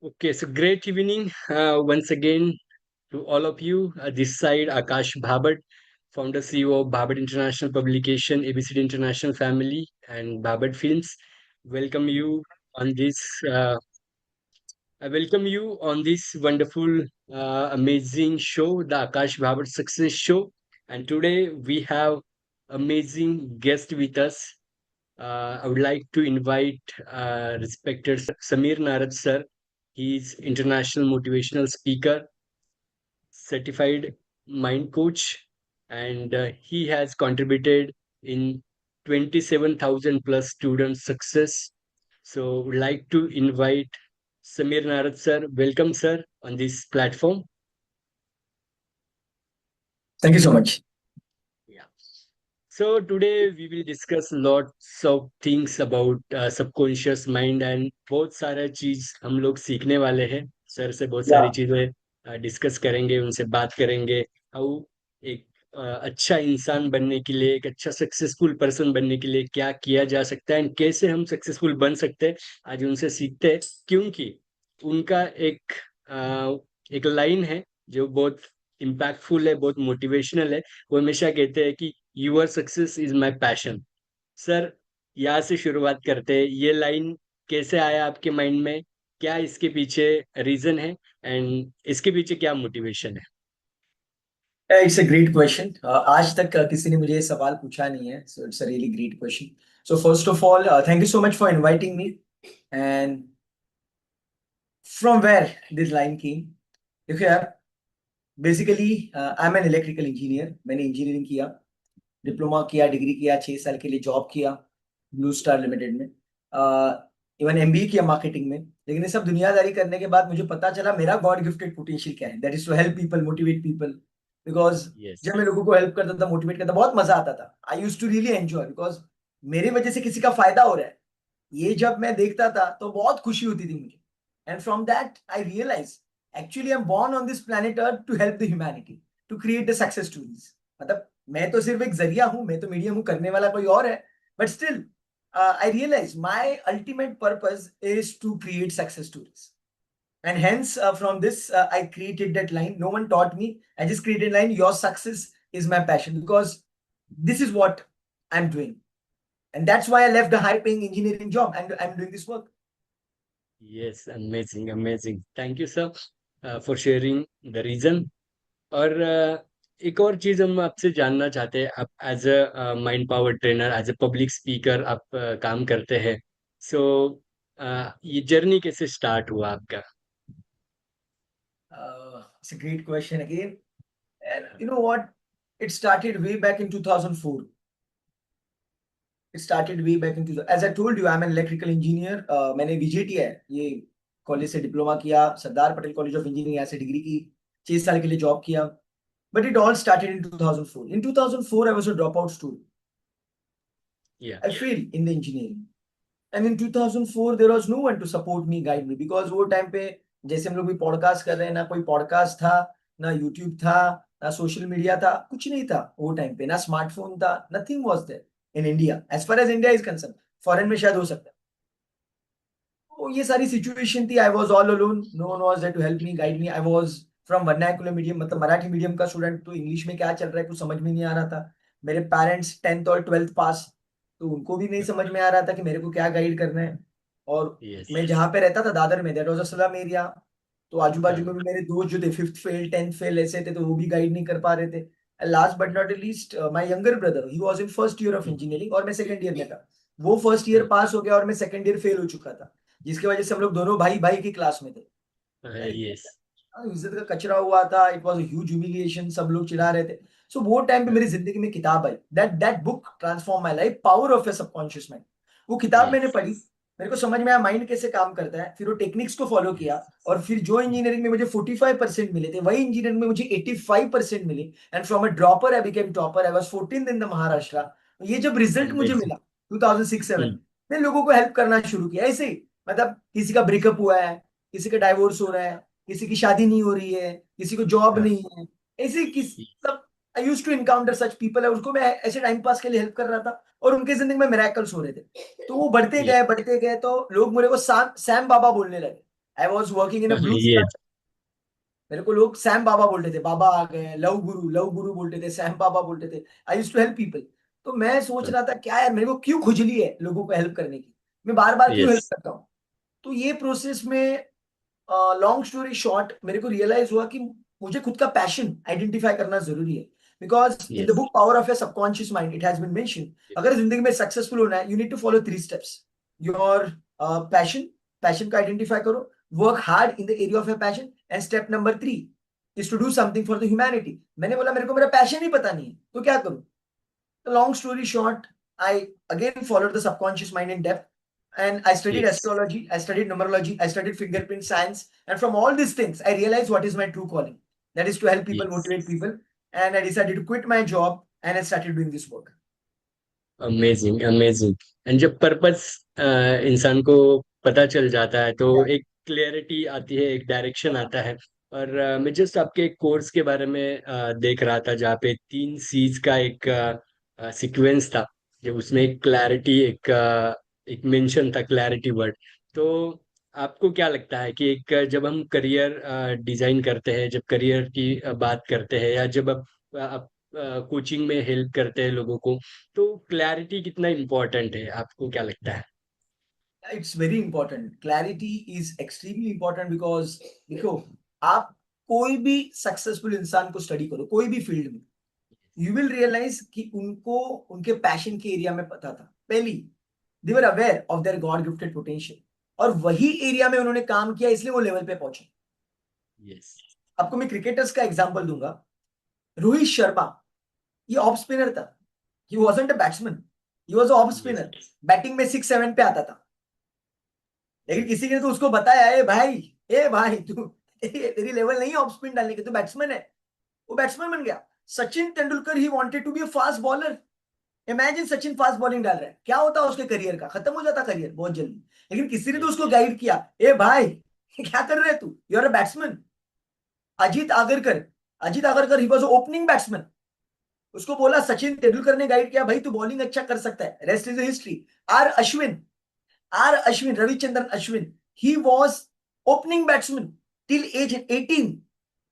Okay, so great evening once again to all of you. This side, Akash Bhabat, founder CEO of Bhabat International Publication, ABCD International Family, and Bhabat Films. Welcome you on this. Uh, I welcome you on this wonderful, amazing show, the Akash Bhabat Success Show. And today we have amazing guest with us. I would like to invite respected Samir Narad sir. He is international motivational speaker, certified mind coach, and he has contributed in 27,000 plus student success. So, would like to invite Samir Narad sir. Welcome, sir, on this platform. Thank you so much. Yeah. So today we will discuss lots of things about subconscious mind and बहुत सारा चीज हम लोग सीखने वाले हैं sir से बहुत सारी Yeah. चीजें डिस्कस करेंगे उनसे बात करेंगे हाउ एक अच्छा इंसान बनने के लिए एक अच्छा सक्सेसफुल पर्सन बनने के लिए क्या किया जा सकता है एंड कैसे हम सक्सेसफुल बन सकते हैं आज उनसे सीखते हैं क्योंकि उनका एक लाइन है जो बहुत इम्पैक्टफुल है बहुत मोटिवेशनल है वो हमेशा कहते हैं कि your success is my passion sir यहाँ से शुरुआत करते हैं ये लाइन कैसे आया आपके माइंड में क्या इसके पीछे रीजन है एंड इसके पीछे क्या मोटिवेशन है इट्स अ ग्रेट क्वेश्चन। आज तक किसी ने मुझे ये सवाल पूछा नहीं है, so it's a really great question. So first of all thank you so much for inviting me. And from where this line came, देखिए यार, basically I am an electrical engineer. मैंने इंजीनियरिंग किया, डिप्लोमा किया, degree किया, 6 साल के लिए job किया ब्लू स्टार लिमिटेड में। इवन एमबीए किया मार्केटिंग में। लेकिन ये सब दुनियादारी करने के बाद मुझे पता चला मेरा गॉड गिफ्टेड पोटेंशियल क्या है, that is to help people, motivate people. Because yes जब मैं लोगों को हेल्प करता था, मोटिवेट करता, बहुत मजा आता था। I used to really enjoy, because मेरी वजह से किसी का फायदा हो रहा है, ये जब मैं देखता था तो बहुत खुशी होती थी मुझे। And from that I realise actually I am born on this planet earth to help the humanity, to create the success stories. मतलब मैं तो सिर्फ एक जरिया हूं, मैं तो मीडियम हूं, करने वाला कोई और है। But still I realise my ultimate purpose is to create success stories. And hence, from this, I created that line. No one taught me. I just created line. Your success is my passion, because this is what I'm doing. And that's why I left the high paying engineering job and I'm doing this work. Yes amazing amazing thank you sir for sharing the reason और एक और चीज हम आपसे जानना चाहते हैं आप as a mind power trainer as a public speaker आप काम करते हैं सो ये जर्नी कैसे स्टार्ट हुआ आपका It's a great question again. And you know what? It started way back in 2004. It started way back in 2000. As I told you, I'm an electrical engineer. मैंने VJT है ये कॉलेज से diploma किया, Sardar Patel college of engineering, यहाँ से degree की, 6 साल के लिए जॉब किया। But it all started in 2004. In 2004, I was a dropout student. या I failed in the engineering. And in 2004, there was no one to support me, guide me. Because वो time पे जैसे हम लोग भी पॉडकास्ट कर रहे हैं, ना कोई पॉडकास्ट था, ना यूट्यूब था, ना सोशल मीडिया था, कुछ नहीं था वो टाइम पे, ना स्मार्टफोन था, nothing was there in India as far as India is concerned. Foreign में शायद हो सकता है। तो ये सारी सिचुएशन थी। I was all alone, no one was there to help me, guide me. I was from vernacular medium, मतलब मराठी मीडियम का स्टूडेंट, तो इंग्लिश में क्या चल रहा है कुछ समझ में नहीं आ रहा था। मेरे पेरेंट्स 10th और 12th पास, तो उनको भी नहीं समझ में आ रहा था कि मेरे को क्या गाइड करना है। और यस मैं जहाँ पे रहता था दादर में, that was a slum area. तो आजू बाजू में भी मेरे दोस्त जो थे 5th फेल 10th फेल ऐसे थे, तो वो भी गाइड नहीं कर पा रहे थे। Last but not least, my younger brother, he was in first year of engineering और मैं सेकंड ईयर में था। वो फर्स्ट ईयर पास हो गया और मैं सेकंड ईयर फेल हो चुका था, जिसकी वजह से हम लोग दोनों भाई भाई की क्लास में थे। यस इज्जत का कचरा हुआ था। इट वाज ह्यूज ह्यूमिलिएशन, सब लोग चिढ़ा रहे थे। सो वो टाइम पे मेरी जिंदगी में किताब आई, that that book transform my life, power of your subconscious mind. वो किताब मैंने यस पढ़ी, मेरे को समझ में आया माइंड कैसे काम करता है, फिर वो टेक्निक्स को फॉलो किया। और फिर जो इंजीनियरिंग में मुझे 45% मिले थे, वही इंजीनियरिंग में मुझे 85% मिले। And from a dropper I became topper. I was 14th in the Maharashtra. ये जब रिजल्ट मुझे अमेजिंग मिला 2006-7, मैं लोगों को हेल्प करना शुरू किया ऐसे ही। मतलब किसी का ब्रेकअप हुआ है, किसी का डाइवोर्स हो रहा है, किसी की शादी नहीं हो रही है, किसी को जॉब नहीं है, ऐसे किस सब। I used to encounter such people है, उसको मैं ऐसे टाइम पास के लिए हेल्प कर रहा था। और उनके जिंदगी में मिरेकल्स हो रहे थे। तो वो बढ़ते गए तो लोग मेरे को सैम बाबा बोलने लगे। I was working in a blue ये स्टार। मेरे को लोग सैम बाबा बोलते थे, बाबा आ गए, लव गुरु बोलते थे, सैम बाबा बोलते थे। I used to help people. तो मैं सोच रहा था क्या यार, मेरे को क्यों खुजली है लोगों को हेल्प करने की, मैं बार बार क्यों हेल्प यस करता हूँ। तो ये प्रोसेस में, लॉन्ग स्टोरी शॉर्ट, मेरे को रियलाइज हुआ कि मुझे खुद का पैशन आइडेंटिफाई करना जरूरी है। Because in the yes book power of a subconscious mind it has been mention, अगर जिंदगी में सक्सेसफुल होना है, you need to follow 3 steps. Your passion, passion को आइडेंटिफाई करो, work hard in the area of a passion, and step number 3 is to do something for the humanity. मैंने बोला मेरे को मेरा पैशन ही पता नहीं है तो क्या करूं। तो long story short, I again followed the subconscious mind in depth, and I studied yes astrology, I studied numerology, I studied fingerprint science, and from all these things, I realized what is my true calling. That is to help people, yes motivate people, and I decided to quit my job and I started doing this work. Amazing amazing. And जब purpose इंसान को पता चल जाता है तो Yeah. एक clarity आती है, एक डायरेक्शन आता है। और मैं जस्ट आपके एक कोर्स के बारे में देख रहा था जहाँ पे 3 C's का एक सीक्वेंस था, जब उसमें एक क्लैरिटी, एक मेंशन था, क्लैरिटी वर्ड। तो आपको क्या लगता है कि एक जब हम करियर डिजाइन करते हैं, जब करियर की बात करते हैं, या जब आप कोचिंग में हेल्प करते हैं लोगों को, तो क्लैरिटी कितना इम्पोर्टेंट है, आपको क्या लगता है? It's very important. Clarity is extremely important because देखो, आप कोई भी सक्सेसफुल इंसान को स्टडी करो कोई भी फील्ड में, यू विल रियलाइज कि उनको उनके पैशन के एरिया में पता था पहली। They were aware of their God gifted potential, और वही एरिया में उन्होंने काम किया, इसलिए वो लेवल पे पहुंचे। यस आपको मैं क्रिकेटर्स का एग्जांपल दूंगा। रोहित शर्मा, ये ऑफ स्पिनर था, he wasn't a batsman, he was of yes spinner. Batting में 6-7 पे आता था, लेकिन किसी ने तो उसको बताया, ए भाई तू, तेरी लेवल नहीं है ऑफ स्पिन डालने की, तू बैट्समैन है। वो बैट्समैन बन गया। Sachin Tendulkar he wanted to be a fast bowler. Imagine Sachin fast bowling डाल रहा है, क्या होता उसके करियर का, खत्म हो जाता करियर बहुत जल्दी। लेकिन किसी ने तो यस उसको गाइड किया, ए भाई क्या कर रहे तू, you are a batsman. Ajit Agarkar, Ajit Agarkar he was opening batsman. उसको बोला, सचिन तेंदुलकर ने गाइड किया, भाई तू बॉलिंग अच्छा कर सकता है, rest is history. R Ashwin, R Ashwin, Ravichandran Ashwin, he was opening batsman till age 18।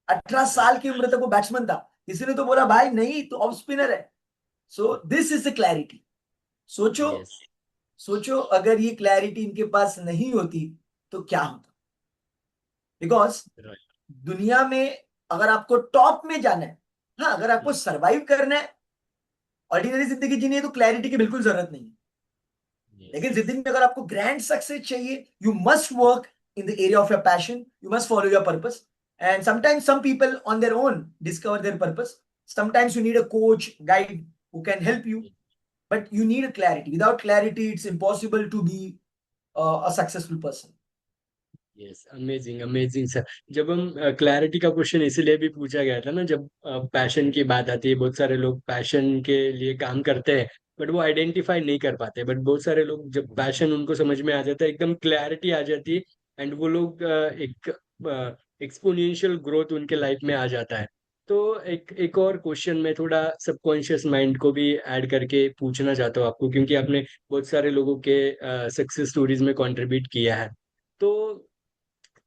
18 साल की उम्र तक वो बैट्समैन था। किसी ने तो बोला भाई नहीं तो ऑफ स्पिनर है। सो दिस इज द क्लैरिटी। सोचो, यस सोचो अगर ये क्लैरिटी इनके पास नहीं होती तो क्या होता। बिकॉज राइट दुनिया में अगर आपको टॉप में जाना है, हाँ अगर आपको सरवाइव करना है, ऑर्डिनरी जिंदगी जीनी है, तो क्लैरिटी की बिल्कुल जरूरत नहीं है। यस लेकिन जिंदगी में अगर आपको ग्रैंड सक्सेस चाहिए, you must work in the area of your passion, you must follow your purpose. And sometimes some people on their own discover their purpose, sometimes you need a coach guide who can help you, but you need a clarity. Without clarity it's impossible to be a successful person. Yes amazing amazing sir. जब हम clarity का question इसीलिए भी पूछा गया था ना, जब पैशन की बात आती है, बहुत सारे लोग पैशन के लिए काम करते हैं बट वो आइडेंटिफाई नहीं कर पाते, बट बहुत सारे लोग जब पैशन उनको समझ में आ जाता है, एकदम क्लैरिटी आ जाती है, एंड वो लोग एक एक्सपोनेंशियल ग्रोथ उनके लाइफ में आ जाता है। तो एक एक और क्वेश्चन मैं थोड़ा सबकॉन्शियस माइंड को भी ऐड करके पूछना चाहता हूँ आपको, क्योंकि आपने बहुत सारे लोगों के सक्सेस स्टोरीज में कंट्रीब्यूट किया है। तो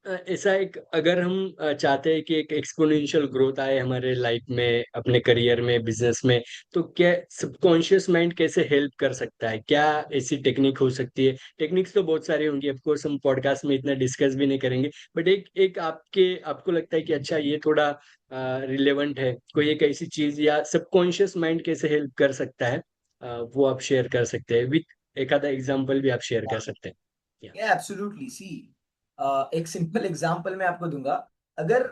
ऐसा एक, अगर हम चाहते हैं कि एक एक्सपोनेंशियल ग्रोथ आए हमारे लाइफ में, अपने करियर में, बिजनेस में, तो क्या सबकॉन्शियस माइंड कैसे हेल्प कर सकता है? क्या ऐसी टेक्निक हो सकती है? टेक्निक्स तो बहुत सारी होंगी, ऑफ कोर्स हम पॉडकास्ट में इतना डिस्कस भी नहीं करेंगे, बट एक एक आपको लगता है कि अच्छा ये थोड़ा रिलेवेंट है, कोई एक ऐसी चीज, या सबकॉन्शियस माइंड कैसे हेल्प कर सकता है, वो आप शेयर कर सकते हैं विथ एक आधा एग्जांपल भी आप शेयर कर सकते हैं। या Yeah, absolutely. See, एक सिंपल एग्जांपल मैं आपको दूंगा। अगर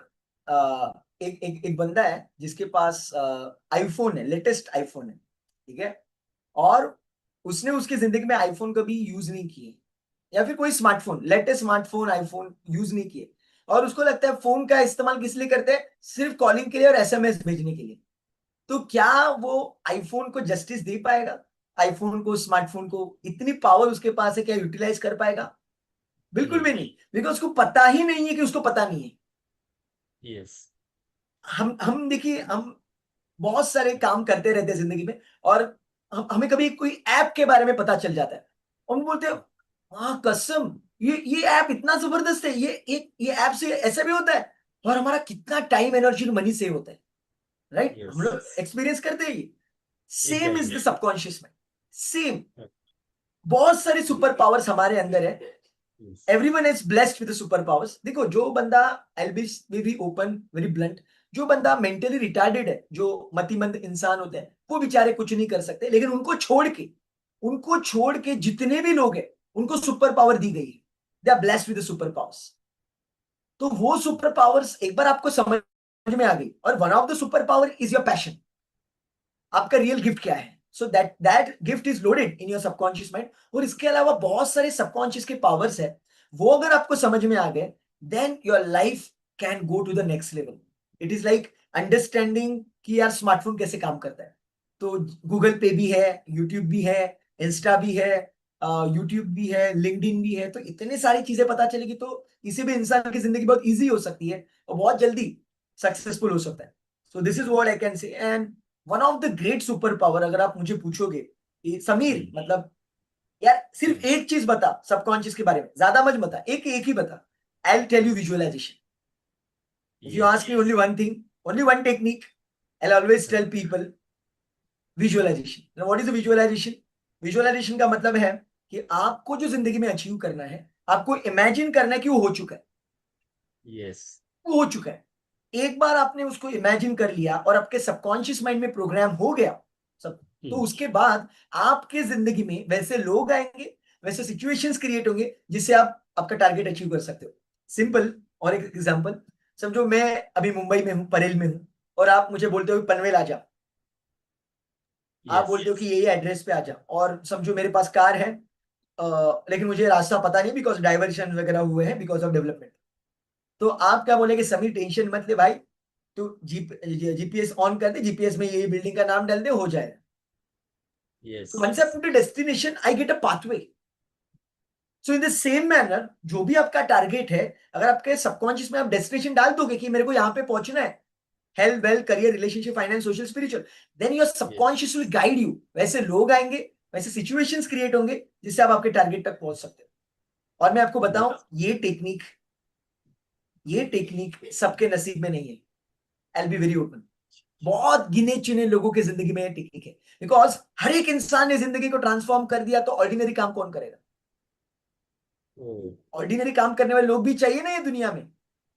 एक बंदा है जिसके पास आईफोन है, लेटेस्ट आईफोन है, ठीक है, और उसने उसकी जिंदगी में आईफोन कभी यूज नहीं किए, या फिर कोई smartphone, latest smartphone iPhone use नहीं किए, और उसको लगता है फोन का इस्तेमाल किस लिए करते हैं, सिर्फ कॉलिंग के लिए और एसएमएस भेजने के लिए। तो क्या वो आईफोन को जस्टिस दे पाएगा? आईफोन को, स्मार्टफोन को, इतनी पावर उसके पास है, क्या यूटिलाइज कर पाएगा? बिल्कुल नहीं। भी नहीं, बिकॉज उसको पता ही नहीं है कि उसको पता नहीं है। यस हम देखिए, हम बहुत सारे काम करते रहते हैं जिंदगी में, और हमें कभी कोई ऐप के बारे में पता चल जाता है, और हम बोलते हैं हाँ कसम, ये ऐप इतना जबरदस्त है, ये ऐप से ऐसा भी होता है, और हमारा कितना टाइम, एनर्जी और मनी सेव होता है, राइट? हम यस, लोग एक्सपीरियंस करते हैं ये। Same is the exactly. Subconscious mind, same. बहुत सारे सुपर पावर्स हमारे अंदर है। Yes, everyone is blessed with super powers. देखो, जो बंदा, I will be open very blunt, जो बंदा मेंटली रिटार्डेड है, जो मतिमंद इंसान होते हैं, वो बेचारे कुछ नहीं कर सकते, लेकिन उनको छोड़ के जितने भी लोग हैं, उनको सुपर पावर दी गई है। They are blessed with super powers. तो वो सुपर पावर्स एक बार आपको समझ में आ गई, और one of the super power is your passion. आपका रियल गिफ्ट क्या है? So that gift is loaded in your subconscious mind. और इसके अलावा बहुत सारे सबकॉन्शियस के पावर्स है, वो अगर आपको समझ में आ गए, then your life can go to the next level. It is like understanding कि यार स्मार्टफोन कैसे काम करता है। तो गूगल पे भी है, यूट्यूब भी है, इंस्टा भी है, यूट्यूब भी है, लिंक्डइन भी है। तो इतनी सारी चीजें पता चलेगी, तो इसी भी इंसान की जिंदगी बहुत इजी हो सकती है, और बहुत जल्दी सक्सेसफुल हो सकता है। सो this is what I can say. And one of the great super power, अगर आप मुझे पूछोगे कि समीर, मतलब यार सिर्फ एक चीज बता सबकॉन्शियस के बारे में, ज्यादा मत बता, एक एक ही बता। I tell you visualization. If you yes, ask me only one thing, only one technique, I always tell people visualization. What is visualization? Visualization का मतलब है कि आपको जो जिंदगी में अचीव करना है, आपको इमेजिन करना है कि वो हो चुका है। यस, वो हो चुका है। एक बार आपने उसको इमेजिन कर लिया और आपके सबकॉन्शियस माइंड में प्रोग्राम हो गया सब, तो उसके बाद आपके जिंदगी में वैसे लोग आएंगे, वैसे सिचुएशंस क्रिएट होंगे, जिससे आप आपका टारगेट अचीव कर सकते हो। सिंपल। और एक एग्जांपल, समझो मैं अभी मुंबई में हूँ, परेल में हूँ, और आप मुझे बोलते हो कि पनवेल आ जा। आप यस, बोलते हो कि यही एड्रेस पे आ जा, और समझो मेरे पास कार है, लेकिन मुझे रास्ता पता नहीं, बिकॉज डाइवर्शन वगैरह हुए हैं बिकॉज ऑफ डेवलपमेंट। तो आप क्या बोलेंगे, समीर टेंशन मत ले भाई, तू जीपीएस ऑन कर दे, जीपीएस में ये बिल्डिंग का नाम डाल दे, हो जाएगा। यस, तो once I put a destination, I get a pathway. So in the same manner, जो भी आपका टारगेट है, अगर आपके सबकॉन्शियस में आप डेस्टिनेशन डाल दोगे कि मेरे को यहाँ पे पहुंचना है, health, wealth, career, relationship, finance, social, spiritual, then your yes, subconscious will guide you. वैसे लोग आएंगे, वैसे सिचुएशंस क्रिएट होंगे, जिससे आप आपके टारगेट तक पहुंच सकते हो। और मैं आपको बताऊं, ये टेक्निक सबके नसीब में नहीं है। I will be very open. बहुत गिने चुने लोगों की जिंदगी में ये टेक्निक है, बिकॉज हर एक इंसान ने जिंदगी को ट्रांसफॉर्म कर दिया, तो ऑर्डिनरी काम कौन करेगा? ऑर्डिनरी काम करने वाले लोग भी चाहिए ना ये दुनिया में।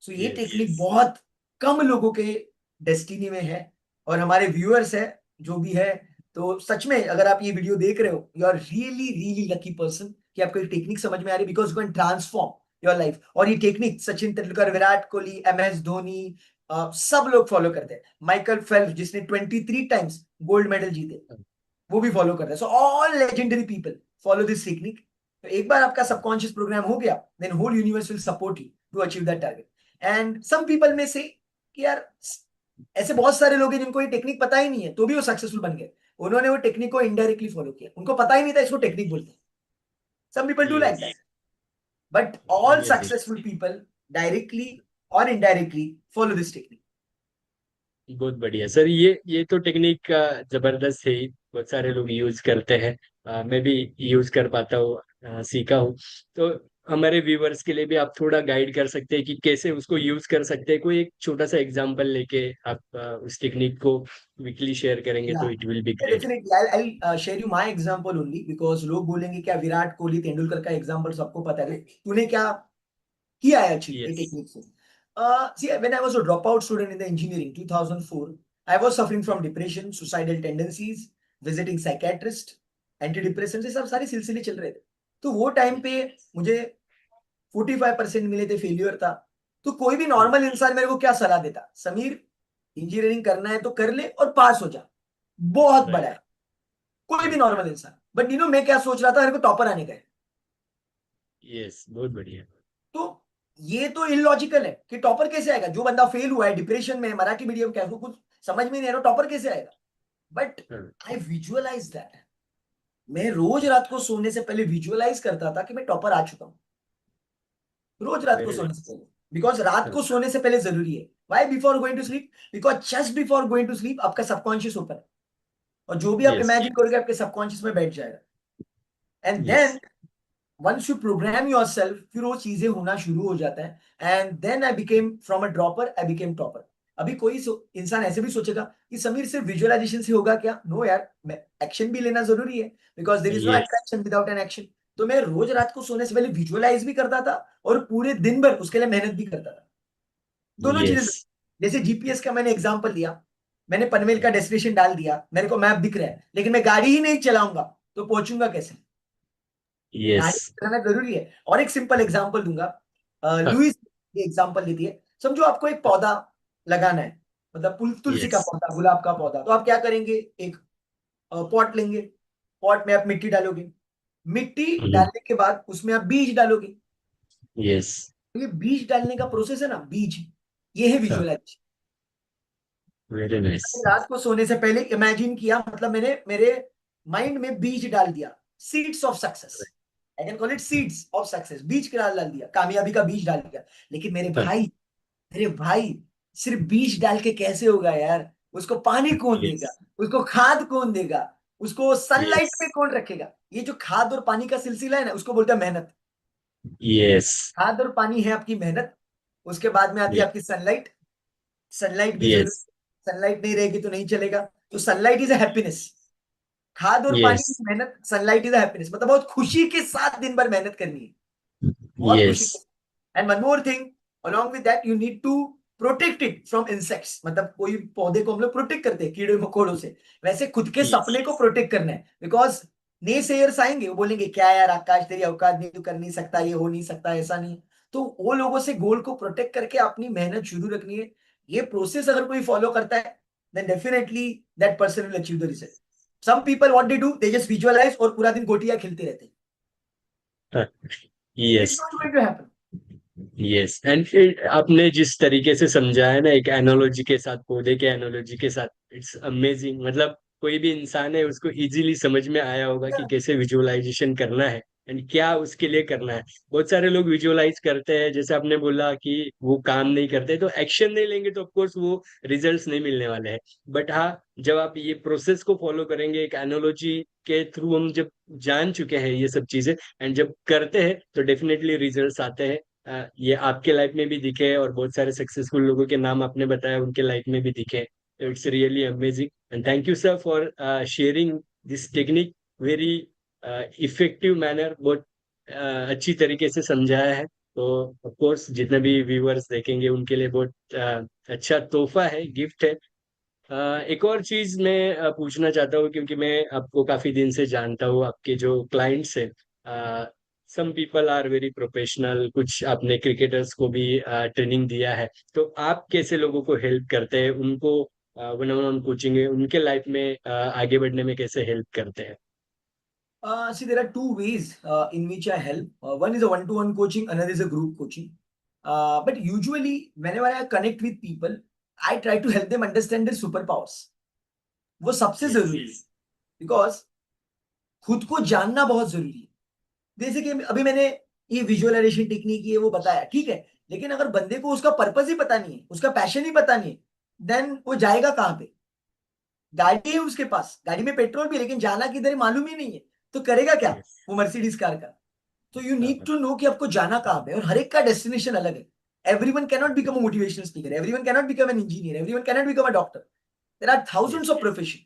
सो ये यस, टेक्निक बहुत कम लोगों के डेस्टिनी में है, और हमारे व्यूअर्स है जो भी है। तो सच में अगर आप ये वीडियो देख रहे हो, you are really really lucky person कि आपको ये टेक्निक समझ में आ रही है, because you can transform your life. और ये टेक्निक सचिन तेंदुलकर, विराट कोहली, एमएस धोनी, सब लोग फॉलो करते हैं। माइकल फेल्प्स, जिसने 23 टाइम्स गोल्ड मेडल जीते, वो भी फॉलो करता है। So all legendary people follow this technique. तो एक बार आपका सबकॉन्शियस प्रोग्राम हो गया, then whole universe will support you to achieve that target. And some people में से कि यार, ऐसे बहुत सारे लोग हैं जिनको ये टेक्निक पता ही नहीं है, तो भी वो सक्सेसफुल बन गए। उन्होंने वो टेक्निक को इनडायरेक्टली फॉलो किया, उनको पता ही नहीं था इसको टेक्निक बोलते हैं। Some people do like yes, that, but all yes. Successful people directly और इनडायरेक्टली फॉलो दिस टेक्निक। बहुत बढ़िया सर, ये तो टेक्निक का जबरदस्त है ही। बहुत सारे लोग यूज करते हैं। मैं भी यूज कर पाता हूँ, सीखा हूँ। तो हमारे व्यूवर्स के लिए भी आप थोड़ा गाइड कर सकते हैं कि कैसे उसको यूज कर सकते हैं। कोई एक छोटा सा एग्जांपल लेके आप उस टेक्निक को वीकली शेयर करेंगे तो Yeah, it will be yeah, great. definitely. I'll share you my example only, because लोग बोलेंगे क्या विराट कोहली, तेंदुलकर का एग्जांपल सबको पता है, तूने क्या किया है अचीव ये यस, टेक्निक से? See, when I was a dropout student in the engineering 2004, I was suffering from depression, suicidal tendencies, visiting psychiatrist, antidepressants, ये सब सारे सिलसिले चल रहे थे। तो वो टाइम पे मुझे 45% मिले थे, फेलियर था। तो कोई भी नॉर्मल इंसान मेरे को क्या सलाह देता, समीर इंजीनियरिंग करना है तो कर ले और पास हो जा, बहुत बड़ा राइट, है। कोई भी नॉर्मल इंसान। बट मैं क्या सोच रहा था, मेरे को टॉपर आने का है। यस, बहुत बढ़िया। तो ये तो इलॉजिकल है कि टॉपर कैसे आएगा, जो बंदा फेल हुआ है, डिप्रेशन में है, मराठी मीडियम का है, उसको कुछ समझ में नहीं आ रहा, टॉपर कैसे आएगा? बट हाँ, आई विजुअलाइज दैट। मैं रोज रात को सोने से पहले विजुअलाइज करता था कि मैं टॉपर आ चुका हूँ, रोज रात को वेरी सोने से नाइस। पहले। बिकॉज रात को सोने से पहले जरूरी है। Why before going to sleep? Because just before going to sleep आपका सबकॉन्शियस ओपन है, और जो भी आप यस, इमेजिन करोगे आपके सबकॉन्शियस में बैठ जाएगा। And yes, then once you program yourself, फिर वो चीजें होना शुरू हो जाता है। And then I became from a dropper I became topper. अभी कोई इंसान ऐसे भी सोचेगा कि समीर सिर्फ विजुअलाइजेशन से होगा क्या? नो यार, एक्शन भी लेना जरूरी है, because there is no yes, attraction without an action. तो मैं रोज रात को सोने से पहले विजुअलाइज भी करता था और पूरे दिन भर उसके लिए मेहनत भी करता था। दोनों चीजें। यस, जैसे जीपीएस का मैंने एग्जांपल दिया, मैंने पनवेल का डेस्टिनेशन डाल दिया, मेरे को मैप दिख रहा है, लेकिन मैं गाड़ी ही नहीं चलाऊंगा तो पहुंचूंगा कैसे? यस, गाड़ी चलाना जरूरी है। और एक सिंपल एग्जांपल दूंगा। लुइस ये एग्जांपल लेती है। समझो आपको एक पौधा लगाना है, मतलब तुलसी का यस, पौधा, गुलाब का पौधा, तो आप क्या करेंगे? एक पॉट लेंगे, पॉट में आप मिट्टी डालोगे, मिट्टी डालने के बाद उसमें आप बीज डालोगे। यस, तो ये बीज डालने का प्रोसेस है ना, बीज, ये है विजुअलाइजेशन। Very nice. रात को सोने से पहले इमेजिन किया, मतलब मैंने मेरे माइंड में बीज डाल दिया, seeds of success. I can call it seeds of success. बीज का डाल दिया, कामयाबी का बीज डाल दिया। लेकिन मेरे भाई, सिर्फ बीज डाल के कैसे होगा यार? उसको पानी कौन यस, देगा? उसको खाद कौन देगा? उसको यस, सनलाइट पे कौन रखेगा? ये जो खाद और पानी का सिलसिला है ना, उसको बोलते हैं मेहनत। यस, खाद और पानी है आपकी मेहनत, उसके बाद में आती है आपकी सनलाइट। सनलाइट भी जरूरी, यस, सनलाइट नहीं रहेगी तो नहीं चलेगा। तो सनलाइट इज अ हैप्पीनेस। खाद और पानी यस, की मेहनत, सनलाइट इज अ हैप्पीनेस, मतलब बहुत खुशी के साथ दिन भर मेहनत करनी है, बहुत यस, खुशी के साथ। And one more thing, along with that you need to protect it from insects। मतलब कोई पौधे को हम लोग प्रोटेक्ट करते हैं कीड़े मकोड़ों से, वैसे खुद के यस, सपने को प्रोटेक्ट करना है। बिकॉज ने सेयर्स आएंगे, वो बोलेंगे क्या यार आकाश, तेरी औकात नहीं, तू कर नहीं सकता, ये हो नहीं सकता, ऐसा नहीं। तो वो लोगों से गोल को प्रोटेक्ट करके अपनी मेहनत शुरू रखनी है। ये प्रोसेस अगर कोई फॉलो करता है, then definitely that person will achieve the result. Some people what they do, they just visualize और पूरा दिन गोटियां खेलते रहते हैं। It is yes, not going to happen. Yes. And आपने जिस तरीके से समझाया ना, एक एनोलॉजी के साथ, पौधे के एनोलॉजी के साथ, इट्स अमेजिंग। मतलब कोई भी इंसान है उसको इजीली समझ में आया होगा कि कैसे विजुअलाइजेशन करना है एंड क्या उसके लिए करना है। बहुत सारे लोग विजुअलाइज करते हैं, जैसे आपने बोला कि वो काम नहीं करते, तो एक्शन नहीं लेंगे तो ऑफकोर्स वो रिजल्ट्स नहीं मिलने वाले हैं। बट हाँ, जब आप ये प्रोसेस को फॉलो करेंगे, एक एनोलॉजी के थ्रू हम जब जान चुके हैं ये सब चीजें एंड जब करते हैं, तो डेफिनेटली रिजल्ट्स आते हैं। ये आपके लाइफ में भी दिखे और बहुत सारे सक्सेसफुल लोगों के नाम आपने बताया उनके लाइफ में भी दिखे। It's really amazing and thank you sir for sharing this technique very effective manner. बहुत अच्छी तरीके से समझाया है। तो ऑफ कोर्स जितने भी व्यूअर्स देखेंगे उनके लिए बहुत अच्छा तोहफा है, गिफ्ट है। एक और चीज मैं पूछना चाहता हूँ, क्योंकि मैं आपको काफी दिन से जानता हूँ, आपके जो क्लाइंट्स हैं, some people are very professional, कुछ आपने क्रिकेटर्स को भी ट्रेनिंग दिया है। तो आप कैसे लोगों को हेल्प करते हैं, उनको वन ऑन वन कोचिंग है उनके लाइफ में आगे बढ़ने में कैसे हेल्प करते हैं? See, there are two ways in which I help. One is a one-to-one coaching, another is a group coaching. But usually, whenever I connect with people, I try to help them understand their superpowers. वो सबसे yes, जरूरी है, because खुद को जानना बहुत जरूरी है। जैसे कि अभी मैंने ये विजुअलाइजेशन टेक्निक ये वो बताया, ठीक है, लेकिन अगर बंदे को उसका पर्पस ही पता नहीं है, उसका पैशन ही पता नहीं है, देन वो जाएगा कहाँ पे? गाड़ी है उसके पास, गाड़ी में पेट्रोल भी है, लेकिन जाना किधर है मालूम ही नहीं है, तो करेगा क्या यस, वो मर्सिडीज कार का? तो यू नीड टू नो कि आपको जाना कहाँ पे है, और हर एक का डेस्टिनेशन अलग है। Everyone cannot become a motivational speaker, everyone cannot become an engineer, everyone cannot become a doctor. There are thousands yes, of profession.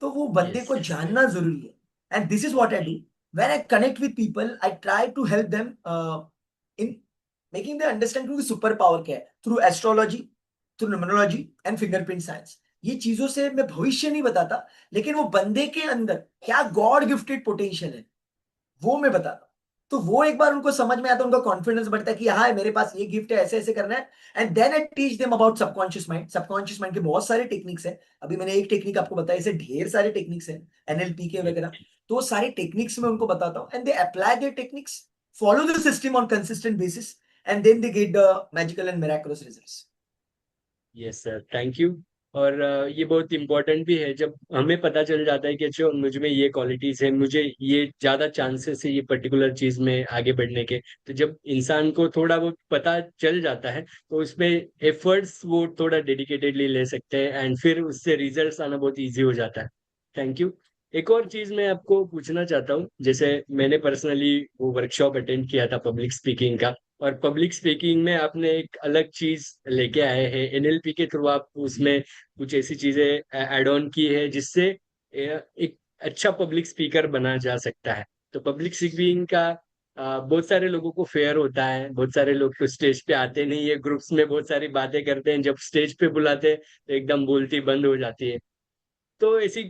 तो वो बंदे यस, को जानना जरूरी है। And this is what I do when I connect with people. I try to help them in making they understand कि super power क्या है, through astrology, through numerology and fingerprint science. ये चीजों से मैं भविष्य नहीं बताता, लेकिन वो बंदे के अंदर क्या गॉड गिफ्टेड पोटेंशियल है वो मैं बताता हूँ। तो वो एक बार उनको समझ में आता है, उनका कॉन्फिडेंस बढ़ता है कि हाँ मेरे पास ये गिफ्ट है, ऐसे ऐसे करना है। And then I teach them about subconscious mind. Subconscious mind के बहुत सारे टेक्निक्स हैं। अभी मैंने एक टेक्निक आपको बताया, ऐसे ढेर सारे टेक्निक्स हैं, एनएलपी के वगैरह। तो वो सारे टेक्निक्स में उनको बताता हूँ, and they apply their techniques, follow the system on consistent basis, and then they get the magical and miraculous results. Yes sir, thank you. और ये बहुत इम्पोर्टेंट भी है जब हमें पता चल जाता है कि अच्छा मुझ में ये क्वालिटीज है, मुझे ये ज्यादा चांसेस है ये पर्टिकुलर चीज में आगे बढ़ने के। तो जब इंसान को थोड़ा बहुत पता चल जाता है, तो उसमें एफर्ट्स वो थोड़ा डेडिकेटेडली ले सकते हैं एंड फिर उससे रिजल्ट्स आना बहुत इजी हो जाता है। Thank you. एक और चीज मैं आपको पूछना चाहता हूँ, जैसे मैंने पर्सनली वो वर्कशॉप अटेंड किया था पब्लिक स्पीकिंग का, और पब्लिक स्पीकिंग में आपने एक अलग चीज लेके आए हैं एनएलपी के थ्रू, आप उसमें कुछ ऐसी चीजें ऐड ऑन की है जिससे एक अच्छा पब्लिक स्पीकर बना जा सकता है। तो पब्लिक स्पीकिंग का बहुत सारे लोगों को फेयर होता है, बहुत सारे लोग तो स्टेज पे आते नहीं है, ग्रुप्स में बहुत सारी बातें करते हैं, जब स्टेज पे बुलाते हैं तो एकदम बोलती बंद हो जाती है। तो ऐसी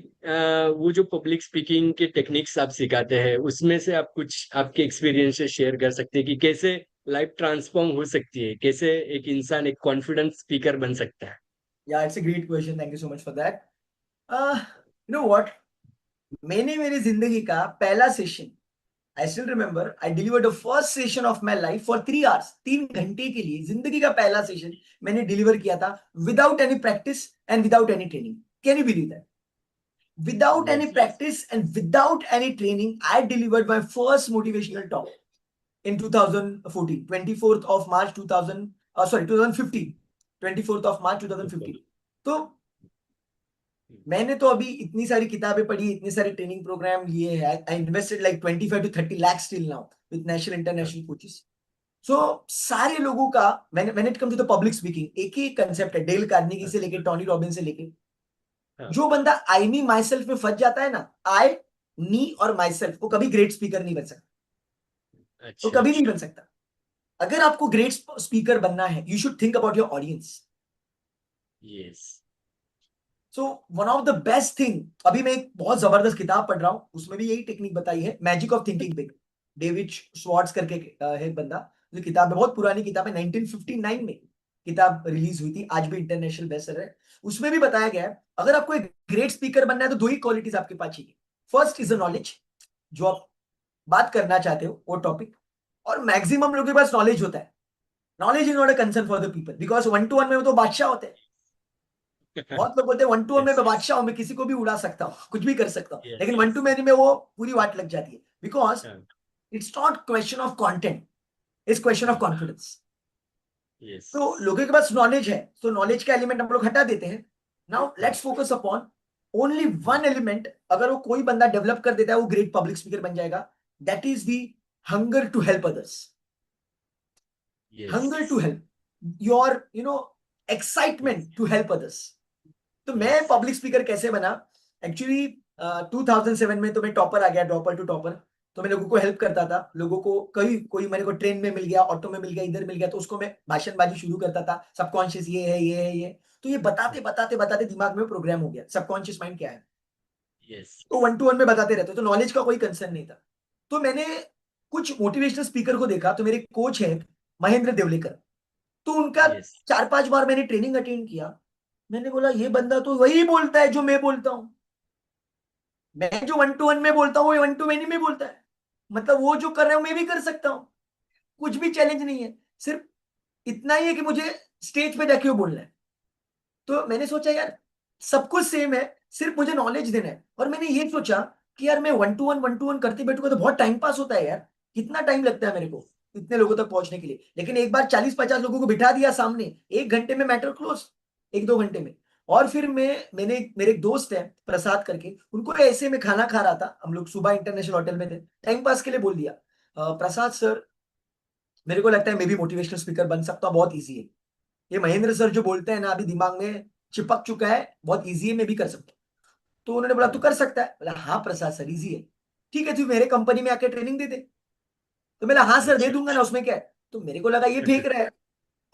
वो जो पब्लिक स्पीकिंग के टेक्निक्स आप सिखाते हैं, उसमें से आप कुछ आपके एक्सपीरियंस से शेयर कर सकते हैं कि कैसे लाइफ ट्रांसफॉर्म हो सकती है, कैसे एक इंसान एक कॉन्फिडेंट स्पीकर बन सकता है। या it's a great question, thank you so much for that. You know what, मैंने मेरी जिंदगी का पहला session, I still remember, I delivered the first session of my life for 3 hours, 3 घंटे के लिए जिंदगी का पहला सेशन मैंने डिलीवर किया था, without any practice and without any training. Can you believe that? Without any yes. practice and without any training, I delivered my first motivational talk in 2014, 24th of March 2000, sorry, 2015, 24th of March 2015. तो मैंने तो अभी इतनी सारी किताबें पढ़ी, इतने सारे ट्रेनिंग प्रोग्राम लिए हैं, I invested like 25 to 30 lakh still now with national international coaches. So सारे लोगों का, मैंने मैंने it come to the public speaking, एक ही कंसेप्ट है, डेल कार्नेगी से लेके टोनी रॉबिन्स से लेके, जो बंदा आई मी माई सेल्फ में फंस जाता है ना, आई मी और माई सेल्फ, वो कभी ग्रेट स्पीकर नहीं बन सकता, वो अच्छा। कभी नहीं बन सकता। अगर आपको ग्रेट स्पीकर बनना है, you should think about your audience. Yes. So one of the best thing, अभी मैं एक बहुत जबरदस्त किताब पढ़ रहा हूं, उसमें भी यही टेक्निक बताई है, magic of thinking big. David Swarts करके है एक बंदा, जो किताब है, बहुत पुरानी किताब है, 1959 में किताब रिलीज हुई थी, आज भी इंटरनेशनल बेस्टसेलर है। उसमें भी बताया गया है, अगर आपको एक ग्रेट स्पीकर बनना है तो दो ही क्वालिटीज आपके पास चाहिए। फर्स्ट इज अ नॉलेज, जो आप बात करना चाहते हो वो टॉपिक, और मैक्सिमम लोगों के पास नॉलेज होता है। Knowledge is not a concern for the people, because one to one में वो तो बादशाह होते हैं। बहुत लोग बोलते हैं वन टू वन में यस। मैं बादशाह हूं, मैं किसी को भी उड़ा सकता हूँ, कुछ भी कर सकता हूँ, यस। लेकिन वन यस। टू मैनी में वो पूरी वाट लग जाती है, because it's not question of content, it's question of confidence. Yes. तो लोगों के पास नॉलेज है, तो नॉलेज का एलिमेंट हम लोग हटा देते हैं। Now let's focus upon only one element. अगर वो कोई बंदा डेवलप कर देता है, वो ग्रेट पब्लिक स्पीकर बन जाएगा। That is the hunger to help others, yes. Hunger to help, your excitement to help others. तो यस। मैं पब्लिक स्पीकर कैसे बना? एक्चुअली 2007 में तो मैं टॉपर आ गया, ड्रॉपर टू टॉपर। तो मैं लोगों को हेल्प करता था, लोगों को कहीं कोई मेरे को ट्रेन में मिल गया, ऑटो में मिल गया, इधर मिल गया, तो उसको मैं भाषणबाजी शुरू करता था, सबकॉन्शियस ये है, ये है, ये। तो ये बताते बताते बताते दिमाग में प्रोग्राम हो गया, सबकॉन्शियस माइंड क्या है। यस। तो वन टू वन में बताते रहते, तो नॉलेज का कोई कंसर्न नहीं था। तो मैंने कुछ मोटिवेशनल स्पीकर को देखा, तो मेरे कोच है महेंद्र देवलेकर, तो उनका यस। 4-5 बार मैंने ट्रेनिंग अटेंड किया। मैंने बोला ये बंदा तो वही बोलता है जो मैं बोलता हूँ, मैं जो वन टू वन में बोलता हूँ वो वन टू मैनी में बोलता है, मतलब वो जो कर रहा है मैं भी कर सकता हूँ। कुछ भी चैलेंज नहीं है, सिर्फ इतना ही है कि मुझे स्टेज पे जाके वो बोलना है। तो मैंने सोचा यार, सब कुछ सेम है, सिर्फ मुझे नॉलेज देना है। और मैंने ये सोचा कि यार मैं वन टू वन करते बैठूंगा तो बहुत टाइम पास होता है यार, कितना टाइम लगता है मेरे को इतने लोगों तक पहुंचने के लिए। लेकिन एक बार 40-50 लोगों को बिठा दिया सामने, 1 घंटे में मैटर क्लोज, 1-2 घंटे में। और फिर मैंने मेरे एक दोस्त है प्रसाद करके, उनको ऐसे में खाना खा रहा था, हम लोग सुबह इंटरनेशनल होटल में थे, टाइम पास के लिए बोल दिया, प्रसाद सर, मेरे को लगता है मैं भी मोटिवेशनल स्पीकर बन सकता हूँ, बहुत ईजी है। ये महेंद्र सर जो बोलते हैं ना, अभी दिमाग में चिपक चुका है, बहुत ईजी है, मैं भी कर सकता हूँ। तो उन्होंने बोला तू कर सकता है? बोला हाँ प्रसाद सर, इजी है। ठीक है, तू मेरे कंपनी में आके ट्रेनिंग दे दे। तो मैंने हाँ सर दे अच्छा। दूंगा ना, उसमें क्या है। तो मेरे को लगा ये फेंक रहा है,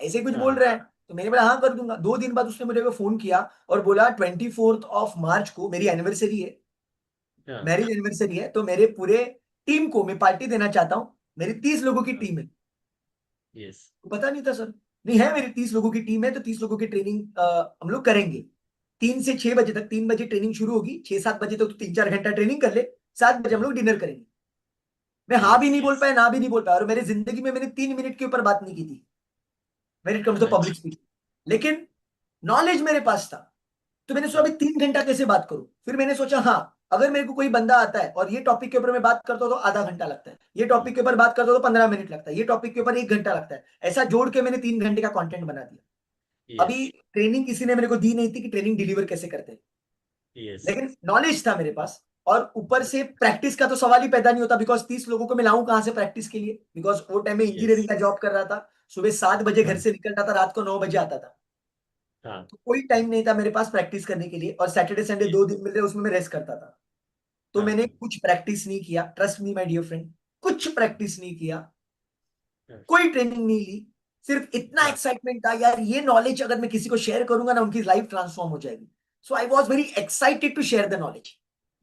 ऐसे ही कुछ बोल हाँ। रहा है। तो मैंने बोला हाँ कर दूंगा। 2 दिन बाद उसने मुझे को फोन किया और बोला 24th of March को मेरी एनिवर्सरी है, हाँ। मैरिज एनिवर्सरी है, तो मेरे पूरे टीम को मैं पार्टी देना चाहता हूँ। मेरी 30 लोगों की टीम है। यस। तो पता नहीं था सर। नहीं है, मेरी 30 लोगों की टीम है, तो 30 लोगों की ट्रेनिंग हम लोग करेंगे। 3 से 6 बजे तक, 3 बजे ट्रेनिंग शुरू होगी, 6-7 बजे तक तो 3-4 घंटा ट्रेनिंग कर ले, 7 बजे हम लोग डिनर करेंगे। मैं हाँ भी यस। नहीं बोल यस। पाया, ना भी नहीं बोल पाया, और मेरी जिंदगी में मैंने 3 मिनट के ऊपर बात नहीं की थी when it comes to public अच्छा। स्पीकिंग। लेकिन नॉलेज मेरे पास था। तो मैंने सोचा अभी हाँ। 3 घंटा कैसे बात करूं। फिर मैंने सोचा हाँ, अगर मेरे को कोई बंदा आता है और ये टॉपिक के ऊपर मैं बात करता हूँ तो आधा घंटा लगता है, ये टॉपिक के ऊपर बात करता हूँ तो 15 मिनट लगता है, ये टॉपिक के ऊपर 1 घंटा लगता है, ऐसा जोड़ के मैंने 3 घंटे का कंटेंट बना दिया। यस। अभी ट्रेनिंग किसी ने मेरे को दी नहीं थी कि ट्रेनिंग डिलीवर कैसे करते हैं, यस। लेकिन नॉलेज था मेरे पास। और ऊपर से प्रैक्टिस का तो सवाल ही पैदा नहीं होता, बिकॉज 30 लोगों को मिलाऊं कहां से प्रैक्टिस के लिए, बिकॉज वो टाइम में यस। इंजीनियरिंग का जॉब कर रहा था। सुबह 7 बजे घर हाँ। से निकलता था, रात को 9 बजे आता था। हाँ। तो कोई टाइम नहीं था मेरे पास प्रैक्टिस करने के लिए, और सैटरडे संडे ये। 2 दिन मिल रहे उसमें मैं रेस्ट करता था। तो हाँ। मैंने कुछ प्रैक्टिस नहीं किया, trust me my dear friend, कुछ प्रैक्टिस नहीं किया, हाँ। कोई ट्रेनिंग नहीं ली। सिर्फ इतना हाँ। एक्साइटमेंट था यार, ये नॉलेज अगर मैं किसी को शेयर करूंगा ना, उनकी लाइफ ट्रांसफॉर्म हो जाएगी। So I was very excited to share the knowledge.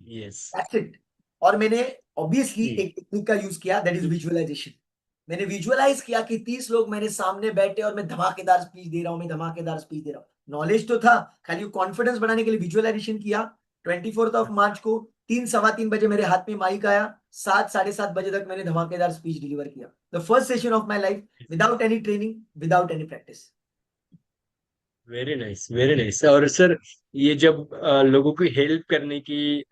Yes. That's it. और मैंने ऑब्वियसली हम्म। एक टेक्निक का यूज किया, दैट इज विजुअलाइजेशन। मैंने विजुअलाइज किया कि 30 लोग मेरे सामने बैठे और मैं धमाकेदार स्पीच दे रहा हूँ, मैं धमाकेदार स्पीच दे रहा हूँ। नॉलेज तो था, खाली कॉन्फिडेंस बढ़ाने के लिए विजुअलाइजेशन किया। 24 मार्च को 3 सवा 3 बजे मेरे हाथ में माइक आया, 7 साढ़े 7 बजे तक मैंने धमाकेदार स्पीच डिलीवर किया, the first session of my life, without any training, without any practice. Very nice, very nice. और सर, ये जब लोगों की हेल्प करने की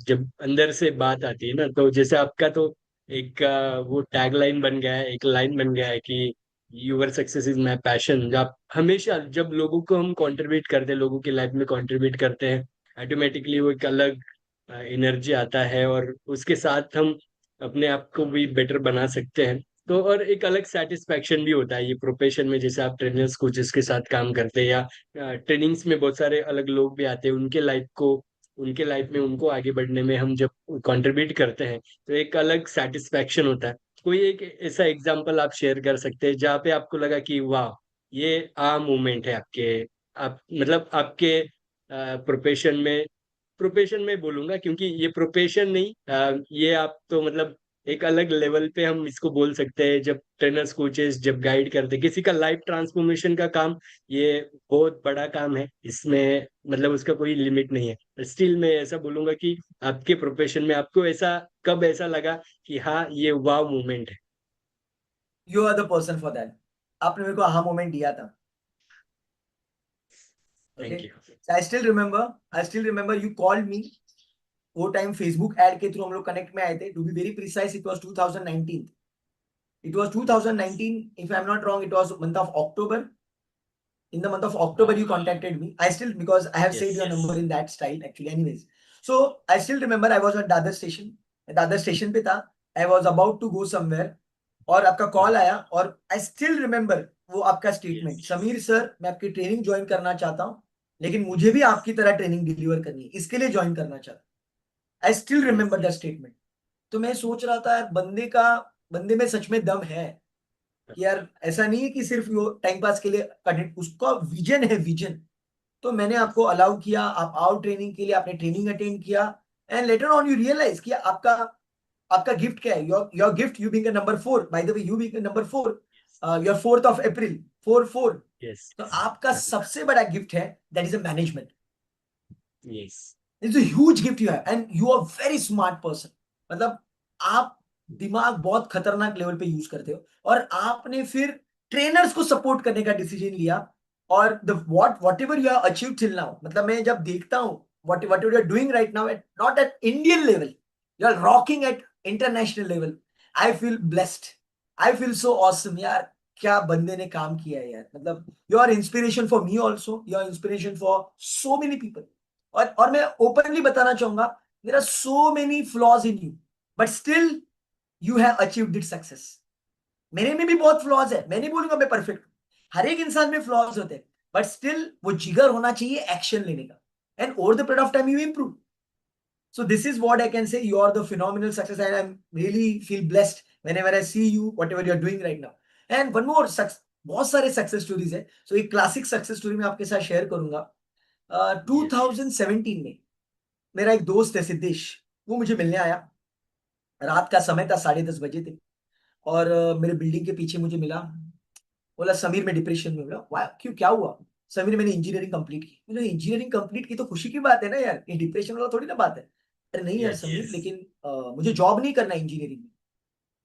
जब अंदर से बात आती है ना, तो जैसे आपका तो एक वो टैग लाइन बन गया है, एक लाइन बन गया है कि your success is my passion. आप हमेशा जब लोगों को हम कंट्रीब्यूट करते हैं, लोगों की लाइफ में कंट्रीब्यूट करते हैं, ऑटोमेटिकली वो एक अलग एनर्जी आता है, और उसके साथ हम अपने आप को भी बेटर बना सकते हैं। तो और एक अलग सेटिस्फैक्शन भी होता है ये प्रोफेशन में, जैसे आप ट्रेनर्स कोचेस के साथ काम करते हैं, या ट्रेनिंग्स में बहुत सारे अलग लोग भी आते हैं, उनके लाइफ में उनको आगे बढ़ने में हम जब कंट्रीब्यूट करते हैं, तो एक अलग सेटिस्फैक्शन होता है। कोई एक ऐसा एग्जांपल आप शेयर कर सकते हैं जहाँ पे आपको लगा कि वाह, ये मूवमेंट है आपके, आप मतलब आपके प्रोफेशन में बोलूंगा, क्योंकि ये प्रोफेशन नहीं, ये आप तो मतलब एक अलग लेवल पे हम इसको बोल सकते हैं, जब ट्रेनर्स कोचेस जब गाइड करते हैं किसी का लाइफ ट्रांसफॉर्मेशन का काम, ये बहुत बड़ा काम है, इसमें मतलब उसका कोई लिमिट नहीं है। स्टिल मैं ऐसा बोलूंगा कि आपके प्रोफेशन में आपको ऐसा कब ऐसा लगा कि हाँ, ये वाव मोमेंट है। You are the person for that. आपने मेरे को आहा मोमेंट दिया था। Okay, thank you. I still remember you called me. वो टाइम फेसबुक ऐड के थ्रू हम लोग कनेक्ट में आए थे, to be very precise it was 2019। It was 2019, if I am not wrong, it was month of October. In the month of October, you contacted me. I still, because I have saved yes. your number in that style actually. Anyways, so I still remember I was at Dadar station. Dadar station पे था। I was about to go somewhere, और आपका call आया, और आई still remember वो आपका statement, yes. Sameer sir मैं आपकी ट्रेनिंग ज्वाइन करना चाहता हूँ, लेकिन मुझे भी आपकी तरह ट्रेनिंग डिलीवर करनी है, इसके लिए ज्वाइन करना चाहता हूँ। I still yes. Remember the statement. तो मैं सोच रहा था यार, बंदे में सच में दम है कि यार ऐसा नहीं है कि सिर्फ वो टाइम पास के लिए उसका विजन है, विजन। तो मैंने आपको यस। अलाउ किया, आप आओ ट्रेनिंग के लिए, आपने ट्रेनिंग अटेंड किया। And later on you realize कि आपका आपका गिफ्ट क्या है, your gift, you being number 4, by the way, you being number 4, your 4 April, 4/4। Yes. तो आपका सबसे बड़ा गिफ्ट है, that is a management. Yes. It's a huge gift you have, and you are very smart person. मतलब आप दिमाग बहुत खतरनाक लेवल पे यूज करते हो, और आपने फिर ट्रेनर्स को सपोर्ट करने का डिसीजन लिया। और the what ever you have achieve till now, मतलब मैं जब देखता हूँ what you are doing right now, at not at Indian level, you are rocking at international level. I feel blessed, I feel so awesome यार। क्या बंदे ने काम किया है यार, मतलब you are inspiration for me also, you are inspiration for so many people. और मैं ओपनली बताना चाहूंगा, there are so many flaws in you, but still you have achieved it success. मेरे में भी बहुत फ्लॉज है, मैं नहीं बोलूंगा मैं परफेक्ट, हर एक इंसान में फ्लॉज होते हैं, बट स्टिल वो जिगर होना चाहिए एक्शन लेने का, and over the period of time you improve. So this is what I can say. You are the phenomenal success, and I'm really feel blessed whenever I see you, whatever you are doing right now. And one more success, बहुत सारे success stories है। सो एक classic success story मैं आपके साथ share करूंगा। Yes. 2017 में मेरा एक दोस्त है सिद्धेश, वो मुझे मिलने आया। रात का समय था, 10:30 बजे थे, और मेरे बिल्डिंग के पीछे मुझे मिला। बोला समीर मैं डिप्रेशन में। बोला वाह, क्यों, क्या हुआ? समीर मैंने इंजीनियरिंग कंप्लीट की। मैंने इंजीनियरिंग कंप्लीट की तो खुशी की बात है ना यार, ये डिप्रेशन वाला थोड़ी ना बात है। अरे नहीं यार यस। समीर, यस। लेकिन मुझे जॉब नहीं करना इंजीनियरिंग में,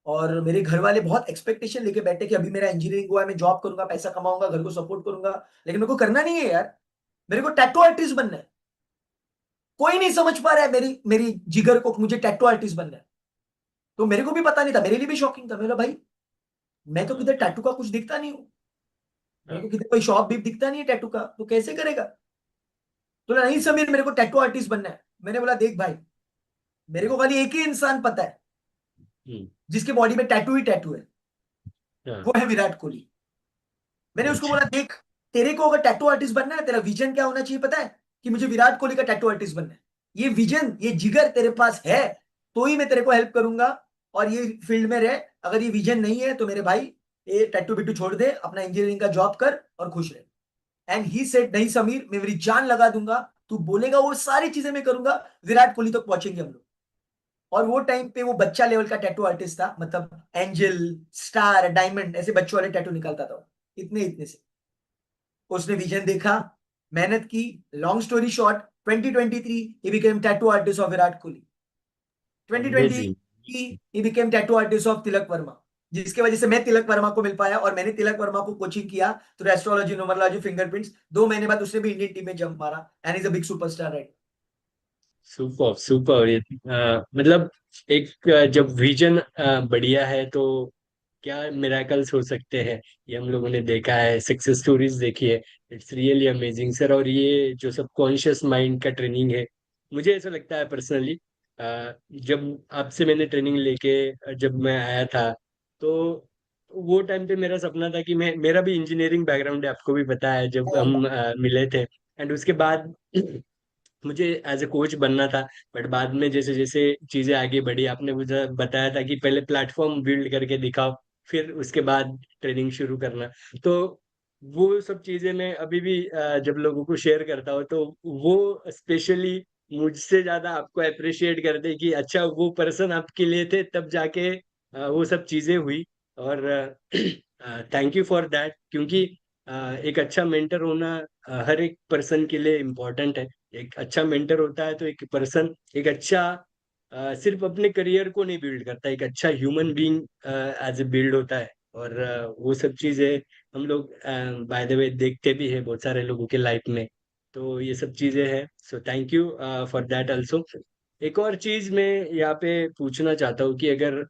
और मेरे घर वाले बहुत एक्सपेक्टेशन लेके बैठे कि अभी मेरा इंजीनियरिंग हुआ है, मैं जॉब करूंगा, पैसा कमाऊंगा, घर को सपोर्ट करूंगा, लेकिन मेरे को करना नहीं है यार, मेरे को टैटू आर्टिस्ट बनना है। कोई नहीं समझ पा रहा है मेरी मेरी जिगर को, मुझे टैटू आर्टिस्ट बनना है। तो मेरे को भी पता नहीं था, मेरे लिए भी शॉकिंग था। मेरा भाई, मैं तो किधर टैटू का कुछ दिखता नहीं हूँ, मेरे को किधर कोई शॉप भी दिखता नहीं है टैटू का, तो कैसे करेगा? तो बोला नहीं समीर, मेरे को टैटू आर्टिस्ट बनना है। मैंने बोला देख भाई, मेरे को खाली एक ही इंसान पता है हम्म। जिसके बॉडी में टैटू ही टैटू है, हाँ। वो है विराट कोहली। मैंने उसको अच्छा। बोला, देख, तेरे को अगर टैटू आर्टिस्ट बनना है, तेरा विजन क्या होना चाहिए पता है? कि मुझे विराट कोहली का टैटू आर्टिस्ट बनना है। ये विजन, ये जिगर तेरे पास है तो ही मैं तेरे को हेल्प करूंगा और ये फील्ड में रह। अगर ये विजन नहीं है तो मेरे भाई, ये टैटू बिट्टू छोड़ दे, अपना इंजीनियरिंग का जॉब कर और खुश रह। एंड ही सेड, नहीं समीर, मैं मेरी जान लगा दूंगा, तू बोलेगा वो सारी चीजें मैं करूंगा, विराट कोहली तक पहुंचेंगे हम लोग। और वो टाइम पे वो बच्चा लेवल का टैटू आर्टिस्ट था, मतलब एंजल, स्टार, डायमंड, ऐसे बच्चों वाले टैटू निकालता था वो, इतने इतने से। उसने विजन देखा, मेहनत की, long story short, 2023 he became tattoo artist of Virat Kohli. Amazing. 2020 he became tattoo artist of Tilak Varma, जिसके वजह से मैं तिलक वर्मा को मिल पाया और मैंने तिलक वर्मा को कोचिंग किया तो एस्ट्रोलॉजी, न्यूमरोलॉजी, फिंगरप्रिंट्स। 2 महीने बाद उसने भी इंडियन टीम में जंप मारा and is a big superstar right. Super super. ये मतलब एक जब विजन बढ़िया है तो क्या मिराकल्स हो सकते हैं, ये हम लोगों ने देखा है, सक्सेस स्टोरीज देखी है। It's really amazing sir. और ये जो सबकॉन्शियस माइंड का ट्रेनिंग है, मुझे ऐसा लगता है पर्सनली, जब आपसे मैंने ट्रेनिंग लेके जब मैं आया था, तो वो टाइम पे मेरा सपना था कि मैं, मेरा भी इंजीनियरिंग बैकग्राउंड है, आपको भी पता है, जब हम मिले थे। एंड उसके बाद मुझे एज ए कोच बनना था। बट बाद में जैसे जैसे चीजें आगे बढ़ी, आपने मुझे बताया था कि पहले प्लेटफॉर्म बिल्ड करके दिखाओ, फिर उसके बाद ट्रेनिंग शुरू करना। तो वो सब चीजें मैं अभी भी जब लोगों को शेयर करता हूँ, तो वो स्पेशली मुझसे ज्यादा आपको अप्रिशिएट करते हैं कि अच्छा वो पर्सन आपके लिए थे, तब जाके वो सब चीजें हुई। और थैंक यू फॉर दैट, क्योंकि एक अच्छा मेंटर होना हर एक पर्सन के लिए इम्पोर्टेंट है। एक अच्छा मेंटर होता है तो एक पर्सन एक अच्छा सिर्फ अपने करियर को नहीं बिल्ड करता, एक अच्छा human being as a build होता है। और वो सब चीजें हम लोग बाय द वे देखते भी है बहुत सारे लोगों के लाइफ में। तो ये सब चीजें हैं, so thank you for that also. एक और चीज मैं यहाँ पे पूछना चाहता हूँ कि अगर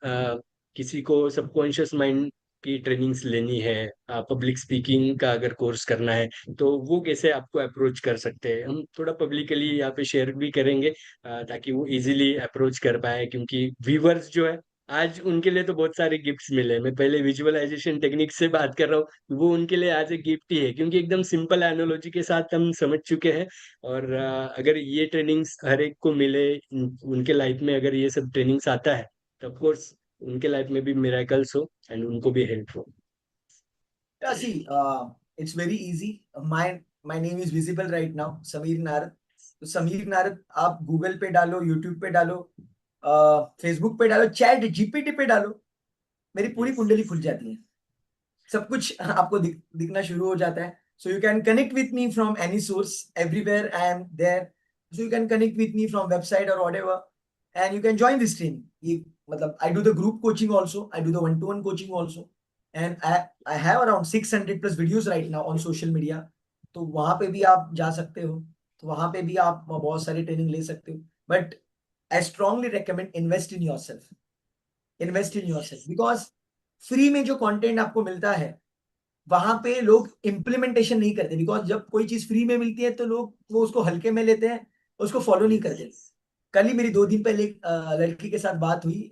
किसी को सबकॉन्शियस माइंड की ट्रेनिंग्स लेनी है, पब्लिक स्पीकिंग का अगर कोर्स करना है, तो वो कैसे आपको अप्रोच कर सकते हैं? हम थोड़ा पब्लिकली यहाँ पे शेयर भी करेंगे ताकि वो इजीली अप्रोच कर पाए, क्योंकि व्यूवर्स जो है आज उनके लिए तो बहुत सारे गिफ्ट्स मिले। मैं पहले विजुअलाइजेशन टेक्निक से बात कर रहा हूँ, वो उनके लिए आज एक गिफ्ट ही है, क्योंकि एकदम सिंपल एनोलॉजी के साथ हम समझ चुके हैं। और अगर ये ट्रेनिंग्स हर एक को मिले, उनके लाइफ में अगर ये सब ट्रेनिंग्स आता है, तो ऑफ कोर्स उनके लाइफ में भी मिराकल्स हो एंड उनको भी हेल्प हो। Yeah, see, it's very easy. My name is visible right now, Sameer Narad. तो समीर नारद आप गूगल पे डालो, यूट्यूब पे डालो, फेसबुक पे डालो, चैट जीपीटी पे डालो, मेरी पूरी यस। कुंडली खुल जाती है। सब कुछ आपको दिखना शुरू हो जाता है। So you can connect with me from any source, everywhere I am there. So you can connect with me from website और whatever and you can join this training. ये मतलब I do the group coaching also, I do the one to one coaching also and I have around 600 plus videos right now on social media. तो वहां पे भी आप जा सकते हो, तो वहां पे भी आप बहुत सारी ट्रेनिंग ले सकते हो। But I strongly recommend invest in yourself, invest in yes. Yourself, because free में जो कंटेंट आपको मिलता है वहां पे लोग इम्प्लीमेंटेशन नहीं करते। बिकॉज जब कोई चीज फ्री में मिलती है तो लोग वो उसको हल्के में लेते हैं, उसको फॉलो नहीं यस। करते। कल ही मेरी 2 दिन पहले एक लड़की के साथ बात हुई,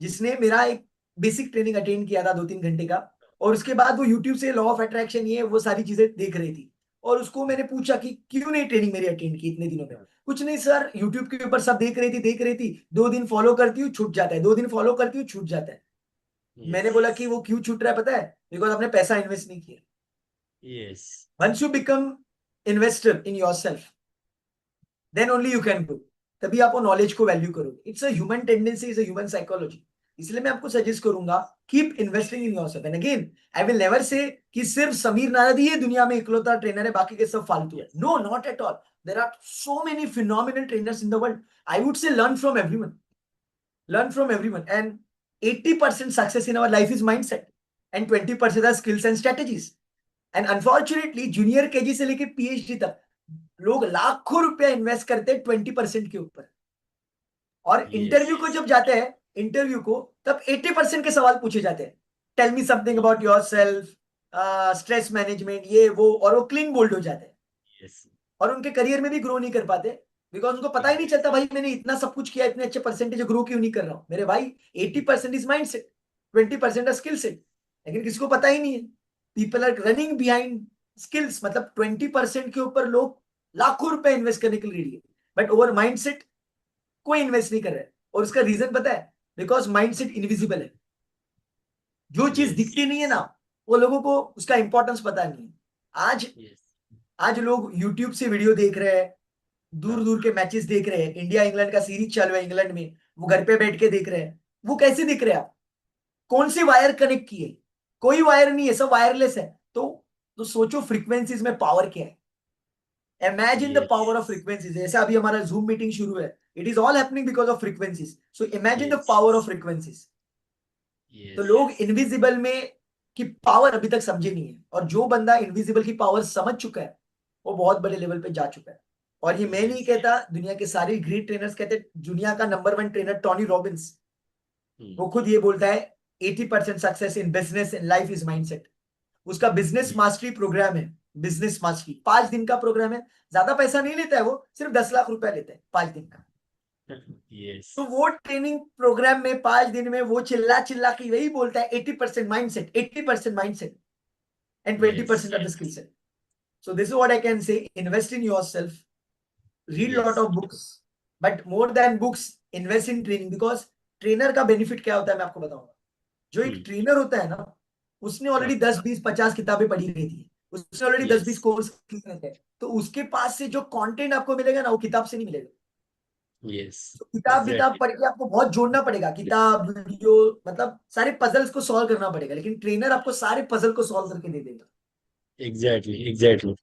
जिसने मेरा एक बेसिक ट्रेनिंग अटेंड किया था 2-3 घंटे का, और उसके बाद वो यूट्यूब से लॉ ऑफ अट्रैक्शन, ये वो सारी चीजें देख रही थी। और उसको मैंने पूछा कि क्यों नहीं ट्रेनिंग मेरी अटेंड की इतने दिनों में? कुछ नहीं सर, यूट्यूब के ऊपर सब देख रही थी 2 दिन फॉलो करती हूँ छूट जाता है, 2 दिन फॉलो करती हूँ छूट जाता है। मैंने यस। बोला कि वो क्यों छूट रहा है पता है? बिकॉज आपने पैसा इन्वेस्ट नहीं किया। Yes. Once you become investor in your self, then only you can grow. तभी आप वो नॉलेज को वैल्यू करोगे। It's a human tendency, is a human psychology. इसलिए मैं आपको सजेस्ट करूंगा, keep investing in yourself. And again, I will never say कि सिर्फ समीर नारद ही है दुनिया में इकलौता ट्रेनर है, बाकी के सब फालतू है। No, not at all. There are so many phenomenal trainers in the world. I would say learn from everyone, learn from everyone, and 80% success in our life is mindset and 20% are skills and strategies. And unfortunately junior KG से लेके PhD तक लोग लाखों रुपया invest करते हैं 20% के ऊपर। और यस। इंटरव्यू को जब जाते हैं, इंटरव्यू को, तब 80% के सवाल पूछे जाते हैं। Tell me something about your self, stress management, ये वो, और वो क्लीन बोल्ड हो जाते हैं यस। और उनके करियर में भी ग्रो नहीं कर पाते। बिकॉज उनको पता ही नहीं चलता भाई मैंने इतना सब कुछ किया, इतने अच्छे परसेंटेज ग्रो क्यों नहीं कर रहा हूँ मेरे भाई। 80% इज माइंड सेट, 20% है स्किल सेट। लेकिन किसी को पता ही नहीं है। People are running behind skills, मतलब 20% के ऊपर लोग लाखों रुपए इन्वेस्ट करने के लिए रेडी है, बट ओवर माइंड सेट कोई इन्वेस्ट नहीं कर रहा है। और उसका रीजन पता है, बिकॉज माइंड सेट इनविजिबल है। जो चीज यस दिखती नहीं है ना, वो लोगों को उसका इंपॉर्टेंस पता नहीं है। आज यस। आज लोग यूट्यूब से वीडियो देख रहे हैं, दूर हाँ दूर के मैचेस देख रहे हैं, इंडिया इंग्लैंड का सीरीज चल रहा है इंग्लैंड में, वो घर पे बैठ के देख रहे हैं। वो कैसे दिख रहे हैं आप, कौन सी वायर कनेक्ट की है? कोई वायर नहीं है, सब वायरलेस है। तो सोचो फ्रीक्वेंसीज में पावर क्या है। Imagine the yes power of frequencies. जैसे अभी हमारा जूम मीटिंग शुरू है, it is all happening because of frequencies. So imagine the yes power of frequencies. तो यस लोग इनविजिबल में की पावर अभी तक समझे नहीं है, और जो बंदा इनविजिबल की पावर समझ चुका है वो बहुत बड़े लेवल पे जा चुका है। और ये मैं नहीं यस। कहता, दुनिया के सारे ग्रेट ट्रेनर्स कहते हैं। दुनिया का नंबर 1 ट्रेनर टोनी रॉबिन्स, वो खुद ये बोलता है 80% success in business in life is mindset. उसका बिजनेस मास्टरी प्रोग्राम है। बिजनेस मास्टरी 5 दिन का प्रोग्राम है। ज्यादा पैसा नहीं लेता है वो, सिर्फ 10 लाख रुपया लेता है 5 दिन का। यस तो वो ट्रेनिंग प्रोग्राम में 5 दिन में वो चिल्ला चिल्ला के यही बोलता है 80% mindset, 80% mindset and 20% of the skill set. So this is what I can say. Invest in yourself. Read lot yes of books. But more than books, invest in training. Because trainer का benefit क्या होता है मैं आपको बताऊंगा। जो एक trainer होता है ना, उसने ऑलरेडी 10 20 50 किताबें पढ़ी रहती है, उसने ऑलरेडी दस यस बीस कोर्स किए रहते हैं। तो उसके पास से जो कंटेंट आपको मिलेगा ना, वो किताब से नहीं मिलेगा। यस। तो किताब किताब एग्जैक्टली पढ़ के आपको बहुत जोड़ना पड़ेगा, किताब वीडियो, मतलब सारे पजल्स को सॉल्व करना पड़ेगा। लेकिन ट्रेनर आपको सारे पजल को सॉल्व करके दे देगा। Exactly exactly.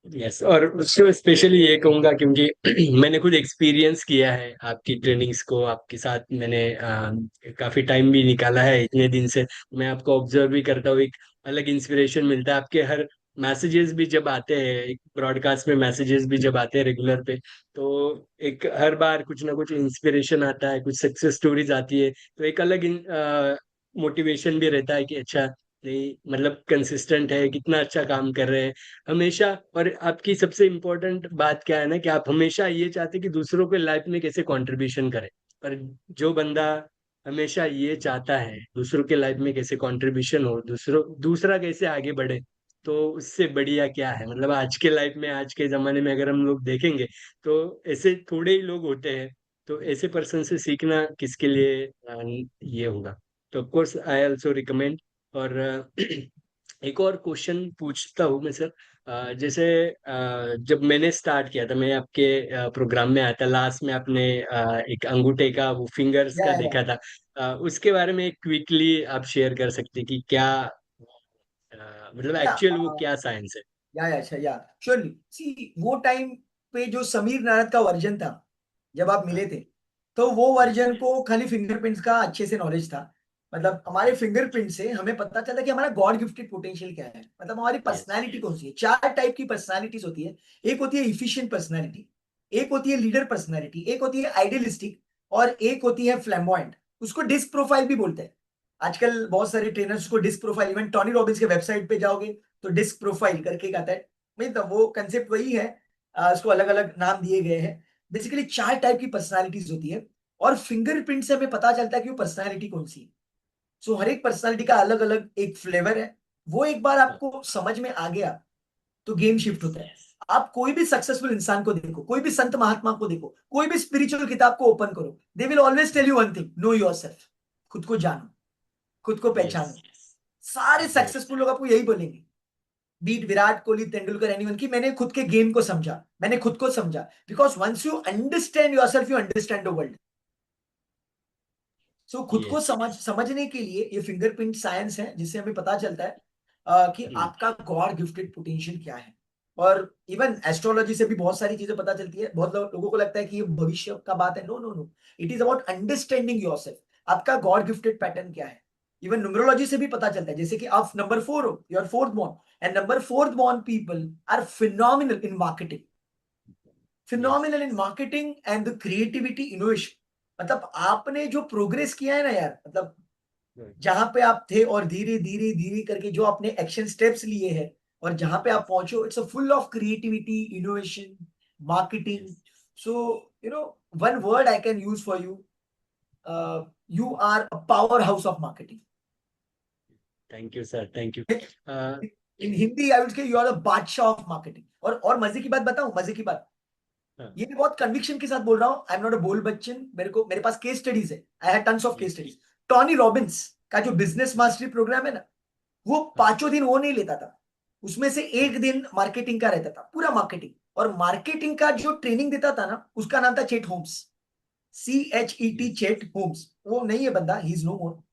यस, और उसको स्पेशली ये कहूंगा क्योंकि मैंने खुद एक्सपीरियंस किया है आपकी ट्रेनिंग्स को, आपके साथ मैंने काफी टाइम भी निकाला है इतने दिन से। मैं आपको ऑब्जर्व भी करता हूँ, एक अलग इंस्पिरेशन मिलता है आपके हर मैसेजेस भी जब आते हैं, एक ब्रॉडकास्ट में मैसेजेस भी जब आते हैं रेगुलर पे, तो एक हर बार कुछ ना कुछ इंस्पिरेशन आता है, कुछ सक्सेस स्टोरीज आती है, तो एक अलग मोटिवेशन भी रहता है कि अच्छा, नहीं मतलब कंसिस्टेंट है, कितना अच्छा काम कर रहे हैं हमेशा। और आपकी सबसे इम्पोर्टेंट बात क्या है ना, कि आप हमेशा ये चाहते कि दूसरों के लाइफ में कैसे कंट्रीब्यूशन करें। पर जो बंदा हमेशा ये चाहता है दूसरों के लाइफ में कैसे कंट्रीब्यूशन हो, दूसरा कैसे आगे बढ़े, तो उससे बढ़िया क्या है। मतलब आज के लाइफ में, आज के जमाने में अगर हम लोग देखेंगे, तो ऐसे थोड़े ही लोग होते हैं। तो ऐसे पर्सन से सीखना किसके लिए ये होगा। तो of course I also recommend. और एक और क्वेश्चन पूछता हूँ मैं सर। जैसे जब मैंने स्टार्ट किया था, मैं आपके प्रोग्राम में आया था लास्ट में, आपने एक अंगूठे का वो फिंगर्स का या देखा था। उसके बारे में क्विकली आप शेयर कर सकते कि क्या मतलब या एक्चुअल वो क्या साइंस है। अच्छा या श्योरली सी, वो टाइम पे जो समीर नारद का वर्जन था, जब आप मिले हाँ। थे, तो वो यस वर्जन को खाली फिंगरप्रिंट्स का अच्छे से नॉलेज था। मतलब हमारे फिंगरप्रिंट से हमें पता चला कि हमारा गॉड गिफ्टेड पोटेंशियल क्या है, मतलब हमारी यस पर्सनालिटी कौन सी है। 4 टाइप की पर्सनालिटीज होती है। एक होती है इफिशिएंट पर्सनालिटी, एक होती है लीडर पर्सनालिटी, एक होती है आइडियलिस्टिक, और एक होती है फ्लैम्बॉयंट। उसको डिस्क प्रोफाइल भी बोलते हैं। आजकल बहुत सारे ट्रेनर्स को disc profile, even Tony Robbins के वेबसाइट पे जाओगे तो डिस्क प्रोफाइल करके एक आता है। मतलब वो कंसेप्ट वही है, उसको अलग अलग नाम दिए गए हैं। बेसिकली 4 टाइप की पर्सनालिटीज होती है, और फिंगरप्रिंट से हमें पता चलता है कि वो पर्सनालिटी कौन सी है। सो हर एक पर्सनालिटी का अलग अलग एक फ्लेवर है। वो एक बार आपको समझ में आ गया तो गेम शिफ्ट यस होता है। आप कोई भी सक्सेसफुल इंसान को देखो, कोई भी संत महात्मा को देखो, कोई भी स्पिरिचुअल किताब को ओपन करो, they will always tell you one thing, know yourself. खुद को जानो, खुद को यस पहचानो। सारे एग्जैक्ट सक्सेसफुल लोग आपको यही बोलेंगे, बीट विराट कोहली, तेंदुलकर, एनीवन, की मैंने खुद के गेम को समझा, मैंने खुद को समझा। Because once you understand yourself, you understand the world. So खुद को यस समझने के लिए ये फिंगरप्रिंट साइंस है, जिससे हमें पता चलता है कि आपका गॉड गिफ्टेड पोटेंशियल क्या है। और इवन एस्ट्रोलॉजी से भी बहुत सारी चीजें पता चलती है। बहुत लोगों को लगता है कि ये भविष्य का बात है। No no no, it is about understanding yourself, आपका गॉड गिफ्टेड पैटर्न क्या है। इवन न्यूमरोलॉजी से भी पता चलता है, जैसे कि आप नंबर 4 हो, your fourth born, and number fourth born people are phenomenal in marketing, yes phenomenal in marketing and the creativity innovation. मतलब आपने जो प्रोग्रेस किया है ना यार, मतलब जहां पे आप थे और धीरे धीरे धीरे करके जो आपने एक्शन स्टेप्स लिए हैं, और जहाँ पे आप पहुंचे हो, it's a full of creativity, innovation, marketing. Yes. So, one word I can use for you, you are a powerhouse of marketing. Thank you, sir. Thank you. Uh, In Hindi, I would say you are the बादशाह of marketing. और मजे की बात बताऊं, मजे की बात, हाँ, ये भी बहुत कन्विक्शन के साथ बोल रहा हूँ, आई एम नॉट अ बोल बच्चन, मेरे पास केस स्टडीज है, I have tons of case yes. Studies. Tony Robbins का जो बिजनेस मास्टरी प्रोग्राम है ना, वो हाँ, 5 दिन वो नहीं लेता था, उसमें से एक दिन मार्केटिंग का रहता था, पूरा मार्केटिंग। और मार्केटिंग का जो ट्रेनिंग देता था ना, उसका नाम था चेट होम्स, CHET, yes. चेट होम्स। वो नहीं है बंदा, ही इज नो मोर।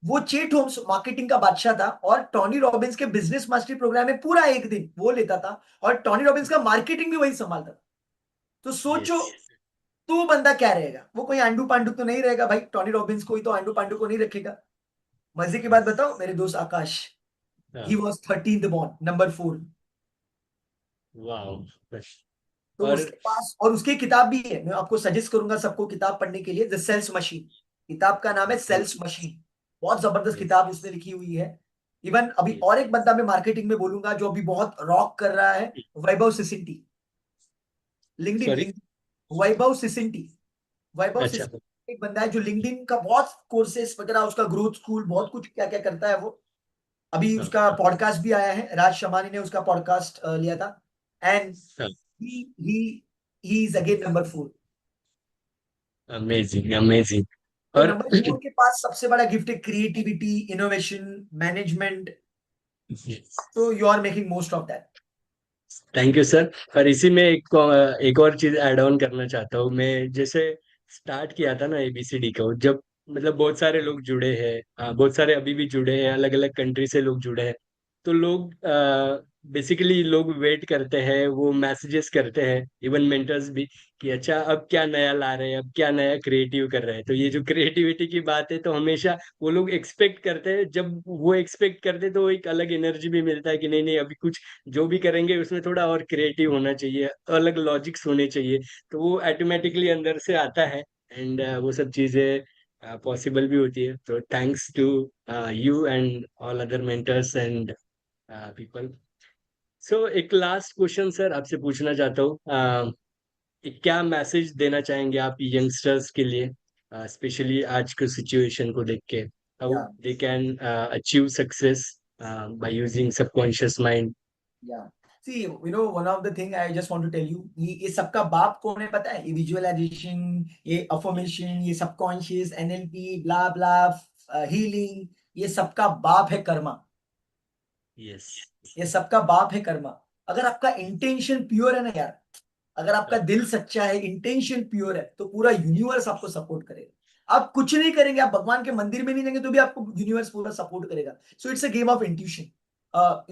वो चेट होम्स मार्केटिंग का बादशाह था, और टॉनी रॉबिन्स के बिजनेस मास्टरी प्रोग्राम में पूरा एक दिन वो लेता था, और टॉनी रॉबिन्स का मार्केटिंग भी वही संभालता था। तो सोचो, Yes. तो बंदा क्या रहेगा, वो कोई आंडू पांडू तो नहीं रहेगा भाई, टॉनी रॉबिन्स कोई तो आंडू पांडू को नहीं रखेगा। मजे की बात Yes. बताओ, मेरे दोस्त आकाश, ही हाँ, was 13th born, number 4। wow. बस। तो और उसके पास, और उसकी किताब भी है, मैं आपको सजेस्ट करूंगा सबको किताब पढ़ने के लिए, द सेल्स मशीन। किताब का नाम है सेल्स मशीन। बहुत जबरदस्त yes. किताब उसने लिखी हुई है। इवन अभी Yes. और एक बंदा मैं मार्केटिंग में बोलूंगा जो अभी बहुत रॉक कर रहा है, वैभव सिसिंटी। LinkedIn, sorry. वैभव सिसिंटी। वैभव अच्छा। सिसिंटी एक बंदा है जो लिंक्डइन का बहुत कोर्सेस वगैरह, उसका ग्रोथ स्कूल, बहुत कुछ क्या क्या करता है वो। अभी हाँ, उसका पॉडकास्ट भी आया है, राज शमानी ने उसका पॉडकास्ट लिया था। एंड हाँ। He he he is again number 4। Amazing, amazing. तो और नंबर 4 के पास सबसे बड़ा गिफ्ट है क्रिएटिविटी, इनोवेशन, मैनेजमेंट। तो you are making most of that. Thank you sir. और इसी में एक और चीज ऐड ऑन करना चाहता हूँ मैं। जैसे स्टार्ट किया था ना एबीसीडी को, जब मतलब बहुत सारे लोग जुड़े हैं, बहुत सारे अभी भी जुड़े हैं, अलग अलग कंट्री से लोग जुड़े हैं। तो लोग बेसिकली लोग वेट करते हैं, वो मैसेजेस करते हैं, इवन मेंटर्स भी, कि अच्छा अब क्या नया ला रहे हैं, अब क्या नया क्रिएटिव कर रहे हैं। तो ये जो क्रिएटिविटी की बात है, तो हमेशा वो लोग एक्सपेक्ट करते हैं। जब वो एक्सपेक्ट करते हैं तो एक अलग एनर्जी भी मिलता है कि नहीं नहीं, अभी कुछ जो भी करेंगे उसमें थोड़ा और क्रिएटिव होना चाहिए, अलग लॉजिक्स होने चाहिए। तो वो ऑटोमेटिकली अंदर से आता है, एंड वो सब चीजें पॉसिबल भी होती है। तो thanks to you and all other mentors and people. So एक लास्ट क्वेश्चन सर आपसे पूछना चाहता हूँ, क्या मैसेज देना चाहेंगे आप यंगस्टर्स के लिए, स्पेशली आज के सिचुएशन को देख के, how ya they can achieve success by using subconscious mind. Ya see, one of the thing I just want to tell you, ये सबका बाप कौन है पता है? ये विजुअलाइजेशन, ये अफर्मेशन, ये सबकॉन्शियस, NLP, ब्ला ब्ला, हीलिंग, ये सबका बाप है कर्मा। यस। ये सबका बाप है कर्मा। अगर आपका इंटेंशन प्योर है ना यार, अगर आपका दिल सच्चा है, इंटेंशन प्योर है, तो पूरा यूनिवर्स आपको सपोर्ट करेगा। आप कुछ नहीं करेंगे, आप भगवान के मंदिर में नहीं जाएंगे तो भी आपको यूनिवर्स पूरा सपोर्ट करेगा। So it's a game of intuition,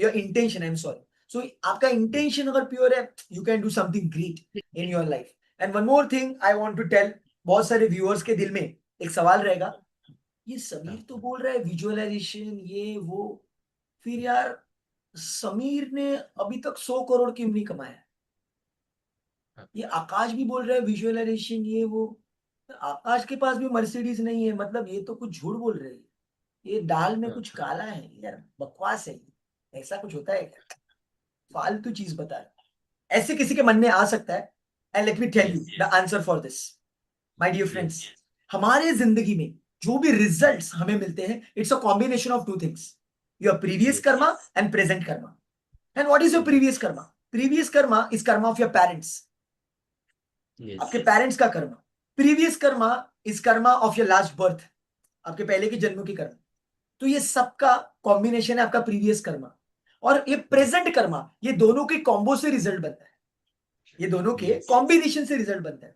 your intention, I am sorry. So आपका इंटेंशन अगर प्योर है, you can do something great in your life. And one more thing I want to tell, बहुत सारे viewers के दिल में एक सवाल रहेगा, ये समीर तो बोल रहा है विजुअलाइजेशन ये वो, फिर यार समीर ने अभी तक 100 करोड़ क्यों नहीं कमाया? ये आकाश भी बोल रहा है विजुअलाइजेशन ये वो, आकाश के पास भी मर्सिडीज नहीं है, मतलब ये तो कुछ झूठ बोल रहे हैं, ये दाल में कुछ काला है यार, बकवास है ये। ऐसा कुछ होता है क्या? फालतू चीज बता रहा है। ऐसे किसी के मन में आ सकता है। And let me tell you yes. The answer for this, my dear yes. Friends. हमारे जिंदगी में जो भी रिजल्ट्स हमें मिलते हैं, it's a combination of 2 things, your previous yes. Karma and present karma. And what is your previous karma? Previous karma is karma of your parents, yes. आपके parents का karma. Previous karma is karma of your last birth, आपके पहले के जन्म की कर्मा। तो ये सबका कॉम्बिनेशन है आपका प्रीवियस कर्मा। और ये प्रेजेंट कर्मा, ये दोनों के कॉम्बो से रिजल्ट बनता है, ये दोनों के यस। कॉम्बिनेशन से रिजल्ट बनता है।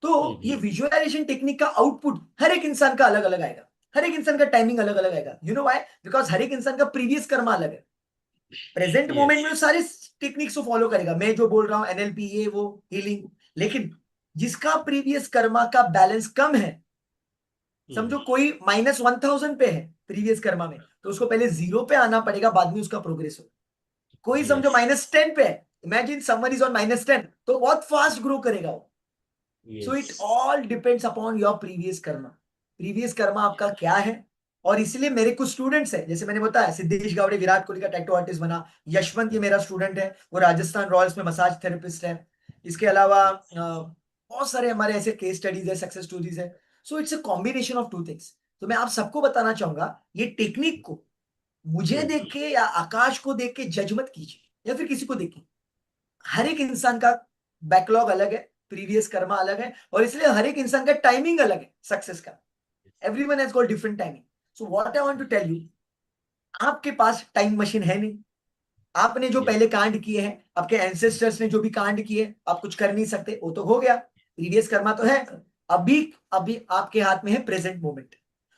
तो ये विजुअलाइजेशन टेक्निक का आउटपुट हर एक इंसान का अलग अलग आएगा, हर एक इंसान का टाइमिंग अलग अलग आएगा। You know why? बिकॉज हर एक इंसान का प्रीवियस कर्मा अलग है। Present moment yes. में वो सारे टेक्निक्स को फॉलो करेगा, मैं जो बोल रहा हूं, NLP ये वो, हीलिंग। लेकिन जिसका प्रीवियस कर्मा का बैलेंस कम है, समझो कोई -1000 पे है प्रीवियस कर्मा में, तो उसको पहले 0 पे आना पड़ेगा, बाद में उसका प्रोग्रेस हो। कोई समझो यस। -10 पे है, इमेजिन समवन इज ऑन -10, तो बहुत फास्ट ग्रो करेगा वो। So yes. It all depends upon your previous karma. Previous Karma आपका क्या है? और इसलिए मेरे कुछ स्टूडेंट्स हैं, जैसे मैंने बताया, सिद्धेश गावड़े विराट कोहली का टैटू आर्टिस्ट बना, यशवंत ये मेरा स्टूडेंट है, वो राजस्थान रॉयल्स में मसाज थेरेपिस्ट है। इसके अलावा बहुत सारे हमारे ऐसे केस स्टडीज है, सक्सेस स्टोरीज है। So it's a combination of two things. तो मैं आप सबको बताना चाहूंगा, ये टेक्निक को मुझे हम्म, देख के या आकाश को देख के जज मत कीजिए, या फिर किसी को देख के। हर एक इंसान का बैकलॉग अलग है, प्रीवियस कर्मा अलग है, और इसलिए हर एक इंसान का टाइमिंग अलग है सक्सेस का। Everyone has got different timing. So what I want to tell you, आपके पास टाइम मशीन है नहीं। आपने जो yes, पहले कांड किए हैं, आपके एंसेस्टर्स ने जो भी कांड किए, आप कुछ कर नहीं सकते, वो तो हो गया, प्रीवियस कर्मा तो है। अभी अभी आपके हाथ में है प्रेजेंट मोमेंट।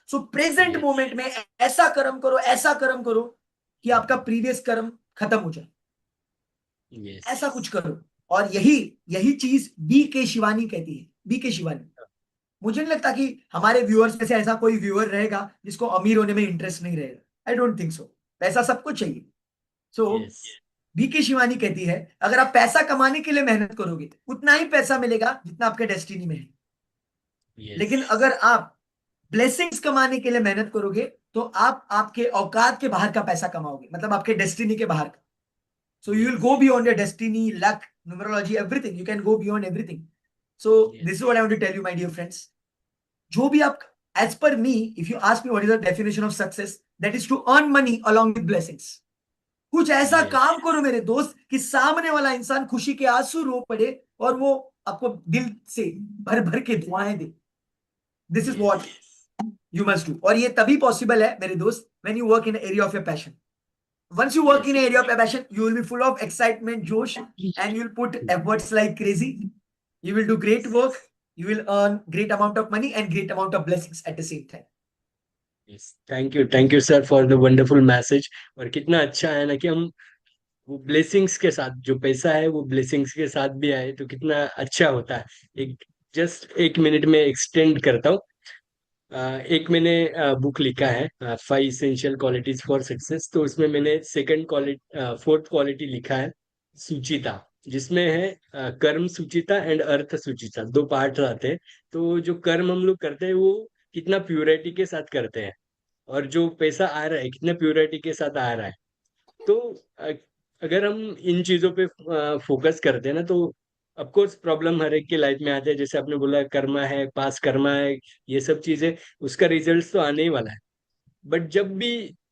सो प्रेजेंट yes, मोमेंट में ऐसा कर्म करो, ऐसा कर्म करो कि आपका प्रीवियस कर्म खत्म हो जाए। ऐसा कुछ yes, करो। और यही यही चीज बी के शिवानी कहती है, बी के शिवानी। मुझे नहीं लगता कि हमारे व्यूअर्स में से ऐसा कोई व्यूअर रहेगा जिसको अमीर होने में इंटरेस्ट नहीं रहेगा। I don't think so. पैसा सबको चाहिए। सो yes, बीके शिवानी कहती है, अगर आप पैसा कमाने के लिए मेहनत करोगे, उतना ही पैसा मिलेगा जितना आपके डेस्टिनी में है। लेकिन yes, अगर आप ब्लेसिंग्स कमाने के लिए मेहनत करोगे, तो आप आपके औकात के बाहर का पैसा कमाओगे, मतलब आपके डेस्टिनी के बाहर का। So you will go yes, beyond your destiny, luck, numerology, everything. You can go beyond everything. So this is yes, what I want to tell you my dear friends. जो भी आप, as per me, if you ask me what is the definition of success, that is to earn money along with blessings. कुछ ऐसा yes, काम करो मेरे दोस्त कि सामने वाला इंसान खुशी के आंसू रो पड़े, और वो आपको दिल से भर भर के दुआएं दे। This is yes, what you must do. और ये तभी पॉसिबल है मेरे दोस्त, when you work in area of your passion. Once you work yes, in an area of your passion, you will be full of excitement, Josh, and you'll put efforts like crazy. You will do great work. You will earn great amount of money and great amount of blessings at the same time. yes. Thank you sir for the wonderful message. और कितना अच्छा है ना कि हम वो blessings के साथ, जो पैसा है वो ब्लेसिंग्स के साथ भी आए तो कितना अच्छा होता है। एक जस्ट 1 मिनट में एक्सटेंड करता हूँ। एक मैंने बुक लिखा है, 5 Essential Qualities फॉर सक्सेस। तो उसमें मैंने सेकंड क्वालिटी, फोर्थ क्वालिटी लिखा है, सुचिता। जिसमें है कर्म सुचिता एंड अर्थ सुचिता, 2 पार्ट रहते हैं। तो जो कर्म हम लोग करते हैं वो कितना प्योरिटी के साथ करते हैं, और जो पैसा आ रहा है कितना प्योरिटी के साथ आ रहा है। तो अ, अगर हम इन चीजों पे फोकस करते हैं ना, तो ऑफ कोर्स प्रॉब्लम हर एक की लाइफ में आते हैं। जैसे आपने बोला कर्मा है, पास कर्मा है, ये सब चीजें, उसका रिजल्ट तो आने ही वाला है। बट जब भी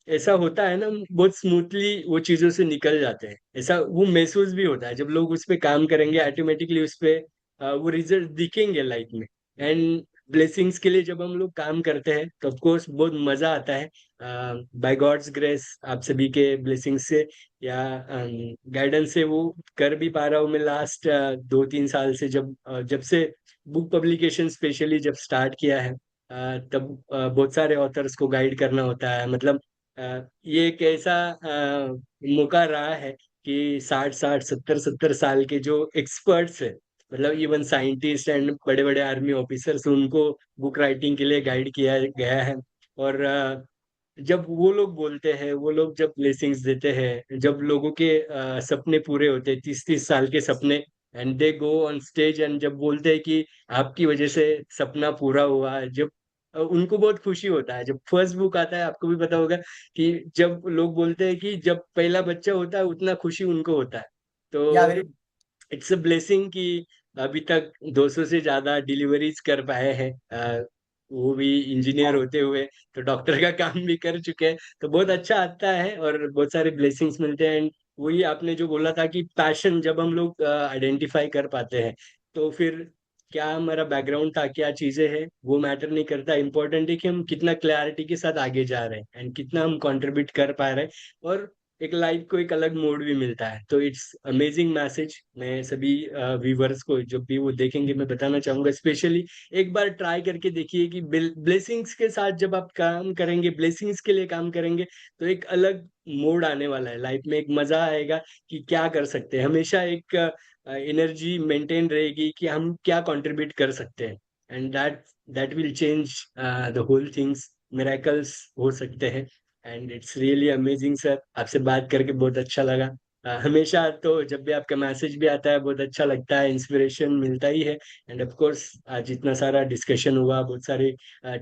ऐसा होता है ना, हम बहुत स्मूथली वो चीजों से निकल जाते हैं। ऐसा वो महसूस भी होता है जब लोग उस पे काम करेंगे, ऑटोमेटिकली उस पे वो रिजल्ट दिखेंगे लाइफ में। एंड ब्लेसिंग्स के लिए जब हम लोग काम करते हैं तो ऑफ कोर्स बहुत मजा आता है। बाय गॉड्स ग्रेस, आप सभी के ब्लेसिंग से या गाइडेंस से वो कर भी पा रहा हूँ मैं। लास्ट 2-3 साल से, जब से बुक पब्लिकेशन स्पेशली जब स्टार्ट किया है, तब बहुत सारे ऑथर्स को गाइड करना होता है। मतलब ये एक ऐसा मौका रहा है कि 60-60, 70-70 साल के जो एक्सपर्ट्स है, मतलब इवन साइंटिस्ट एंड बड़े बड़े आर्मी ऑफिसर्स, उनको बुक राइटिंग के लिए गाइड किया गया है। और जब वो लोग बोलते हैं, वो लोग जब ब्लेसिंग्स देते हैं, जब लोगों के सपने पूरे होते हैं, 30-30 साल के सपने, and they go on stage and जब बोलते हैं कि आपकी वजह से सपना पूरा हुआ, जब उनको बहुत खुशी होता है। जब फर्स्ट बुक आता है, आपको भी पता होगा कि जब लोग बोलते हैं कि जब पहला बच्चा होता है उतना खुशी उनको होता है। या तो वेरी। इट्स अ ब्लेसिंग कि अभी तक 200 से ज्यादा डिलीवरीज कर पाए हैं, वो भी इंजीनियर होते हुए। तो डॉक्टर का काम भी कर चुके हैं, तो बहुत अच्छा आता है और बहुत सारे ब्लेसिंग्स मिलते हैं। एंड वही आपने जो बोला था कि पैशन जब हम लोग आइडेंटिफाई कर पाते हैं, तो फिर क्या हमारा बैकग्राउंड था, क्या चीजें हैं, वो मैटर नहीं करता। इंपॉर्टेंट है कि हम कितना क्लैरिटी के साथ आगे जा रहे हैं एंड कितना हम कंट्रीब्यूट कर पा रहे हैं। और एक लाइफ को एक अलग मोड भी मिलता है। तो इट्स अमेजिंग मैसेज। मैं सभी व्यूवर्स को जब भी वो देखेंगे, मैं बताना चाहूंगा स्पेशली, एक बार ट्राई करके देखिए कि ब्लेसिंग्स के साथ जब आप काम करेंगे, ब्लेसिंग्स के लिए काम करेंगे, तो एक अलग मोड आने वाला है लाइफ में। एक मजा आएगा कि क्या कर सकते हैं। हमेशा एक एनर्जी मेंटेन रहेगी कि हम क्या कंट्रीब्यूट कर सकते हैं। And that will change the whole things. Miracles हो सकते हैं। And it's really amazing sir, आपसे बात करके बहुत अच्छा लगा। हमेशा तो जब भी आपका मैसेज भी आता है बहुत अच्छा लगता है, इंस्पिरेशन मिलता ही है। एंड ऑफ कोर्स आज इतना सारा डिस्कशन हुआ, बहुत सारे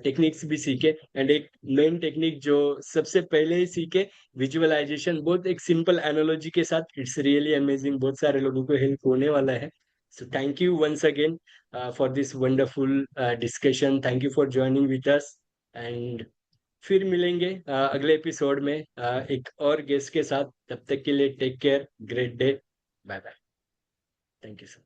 टेक्निक्स भी सीखे। एंड एक मेन टेक्निक जो सबसे पहले ही सीखे, विजुअलाइजेशन, बहुत एक सिंपल एनालॉजी के साथ, इट्स रियली अमेजिंग, बहुत सारे लोगों को हेल्प होने वाला है। So thank you once again for this wonderful discussion. Thank you for joining with us. And फिर मिलेंगे अगले एपिसोड में एक और गेस्ट के साथ. तब तक के लिए take care. Great day. Bye bye. Thank you sir.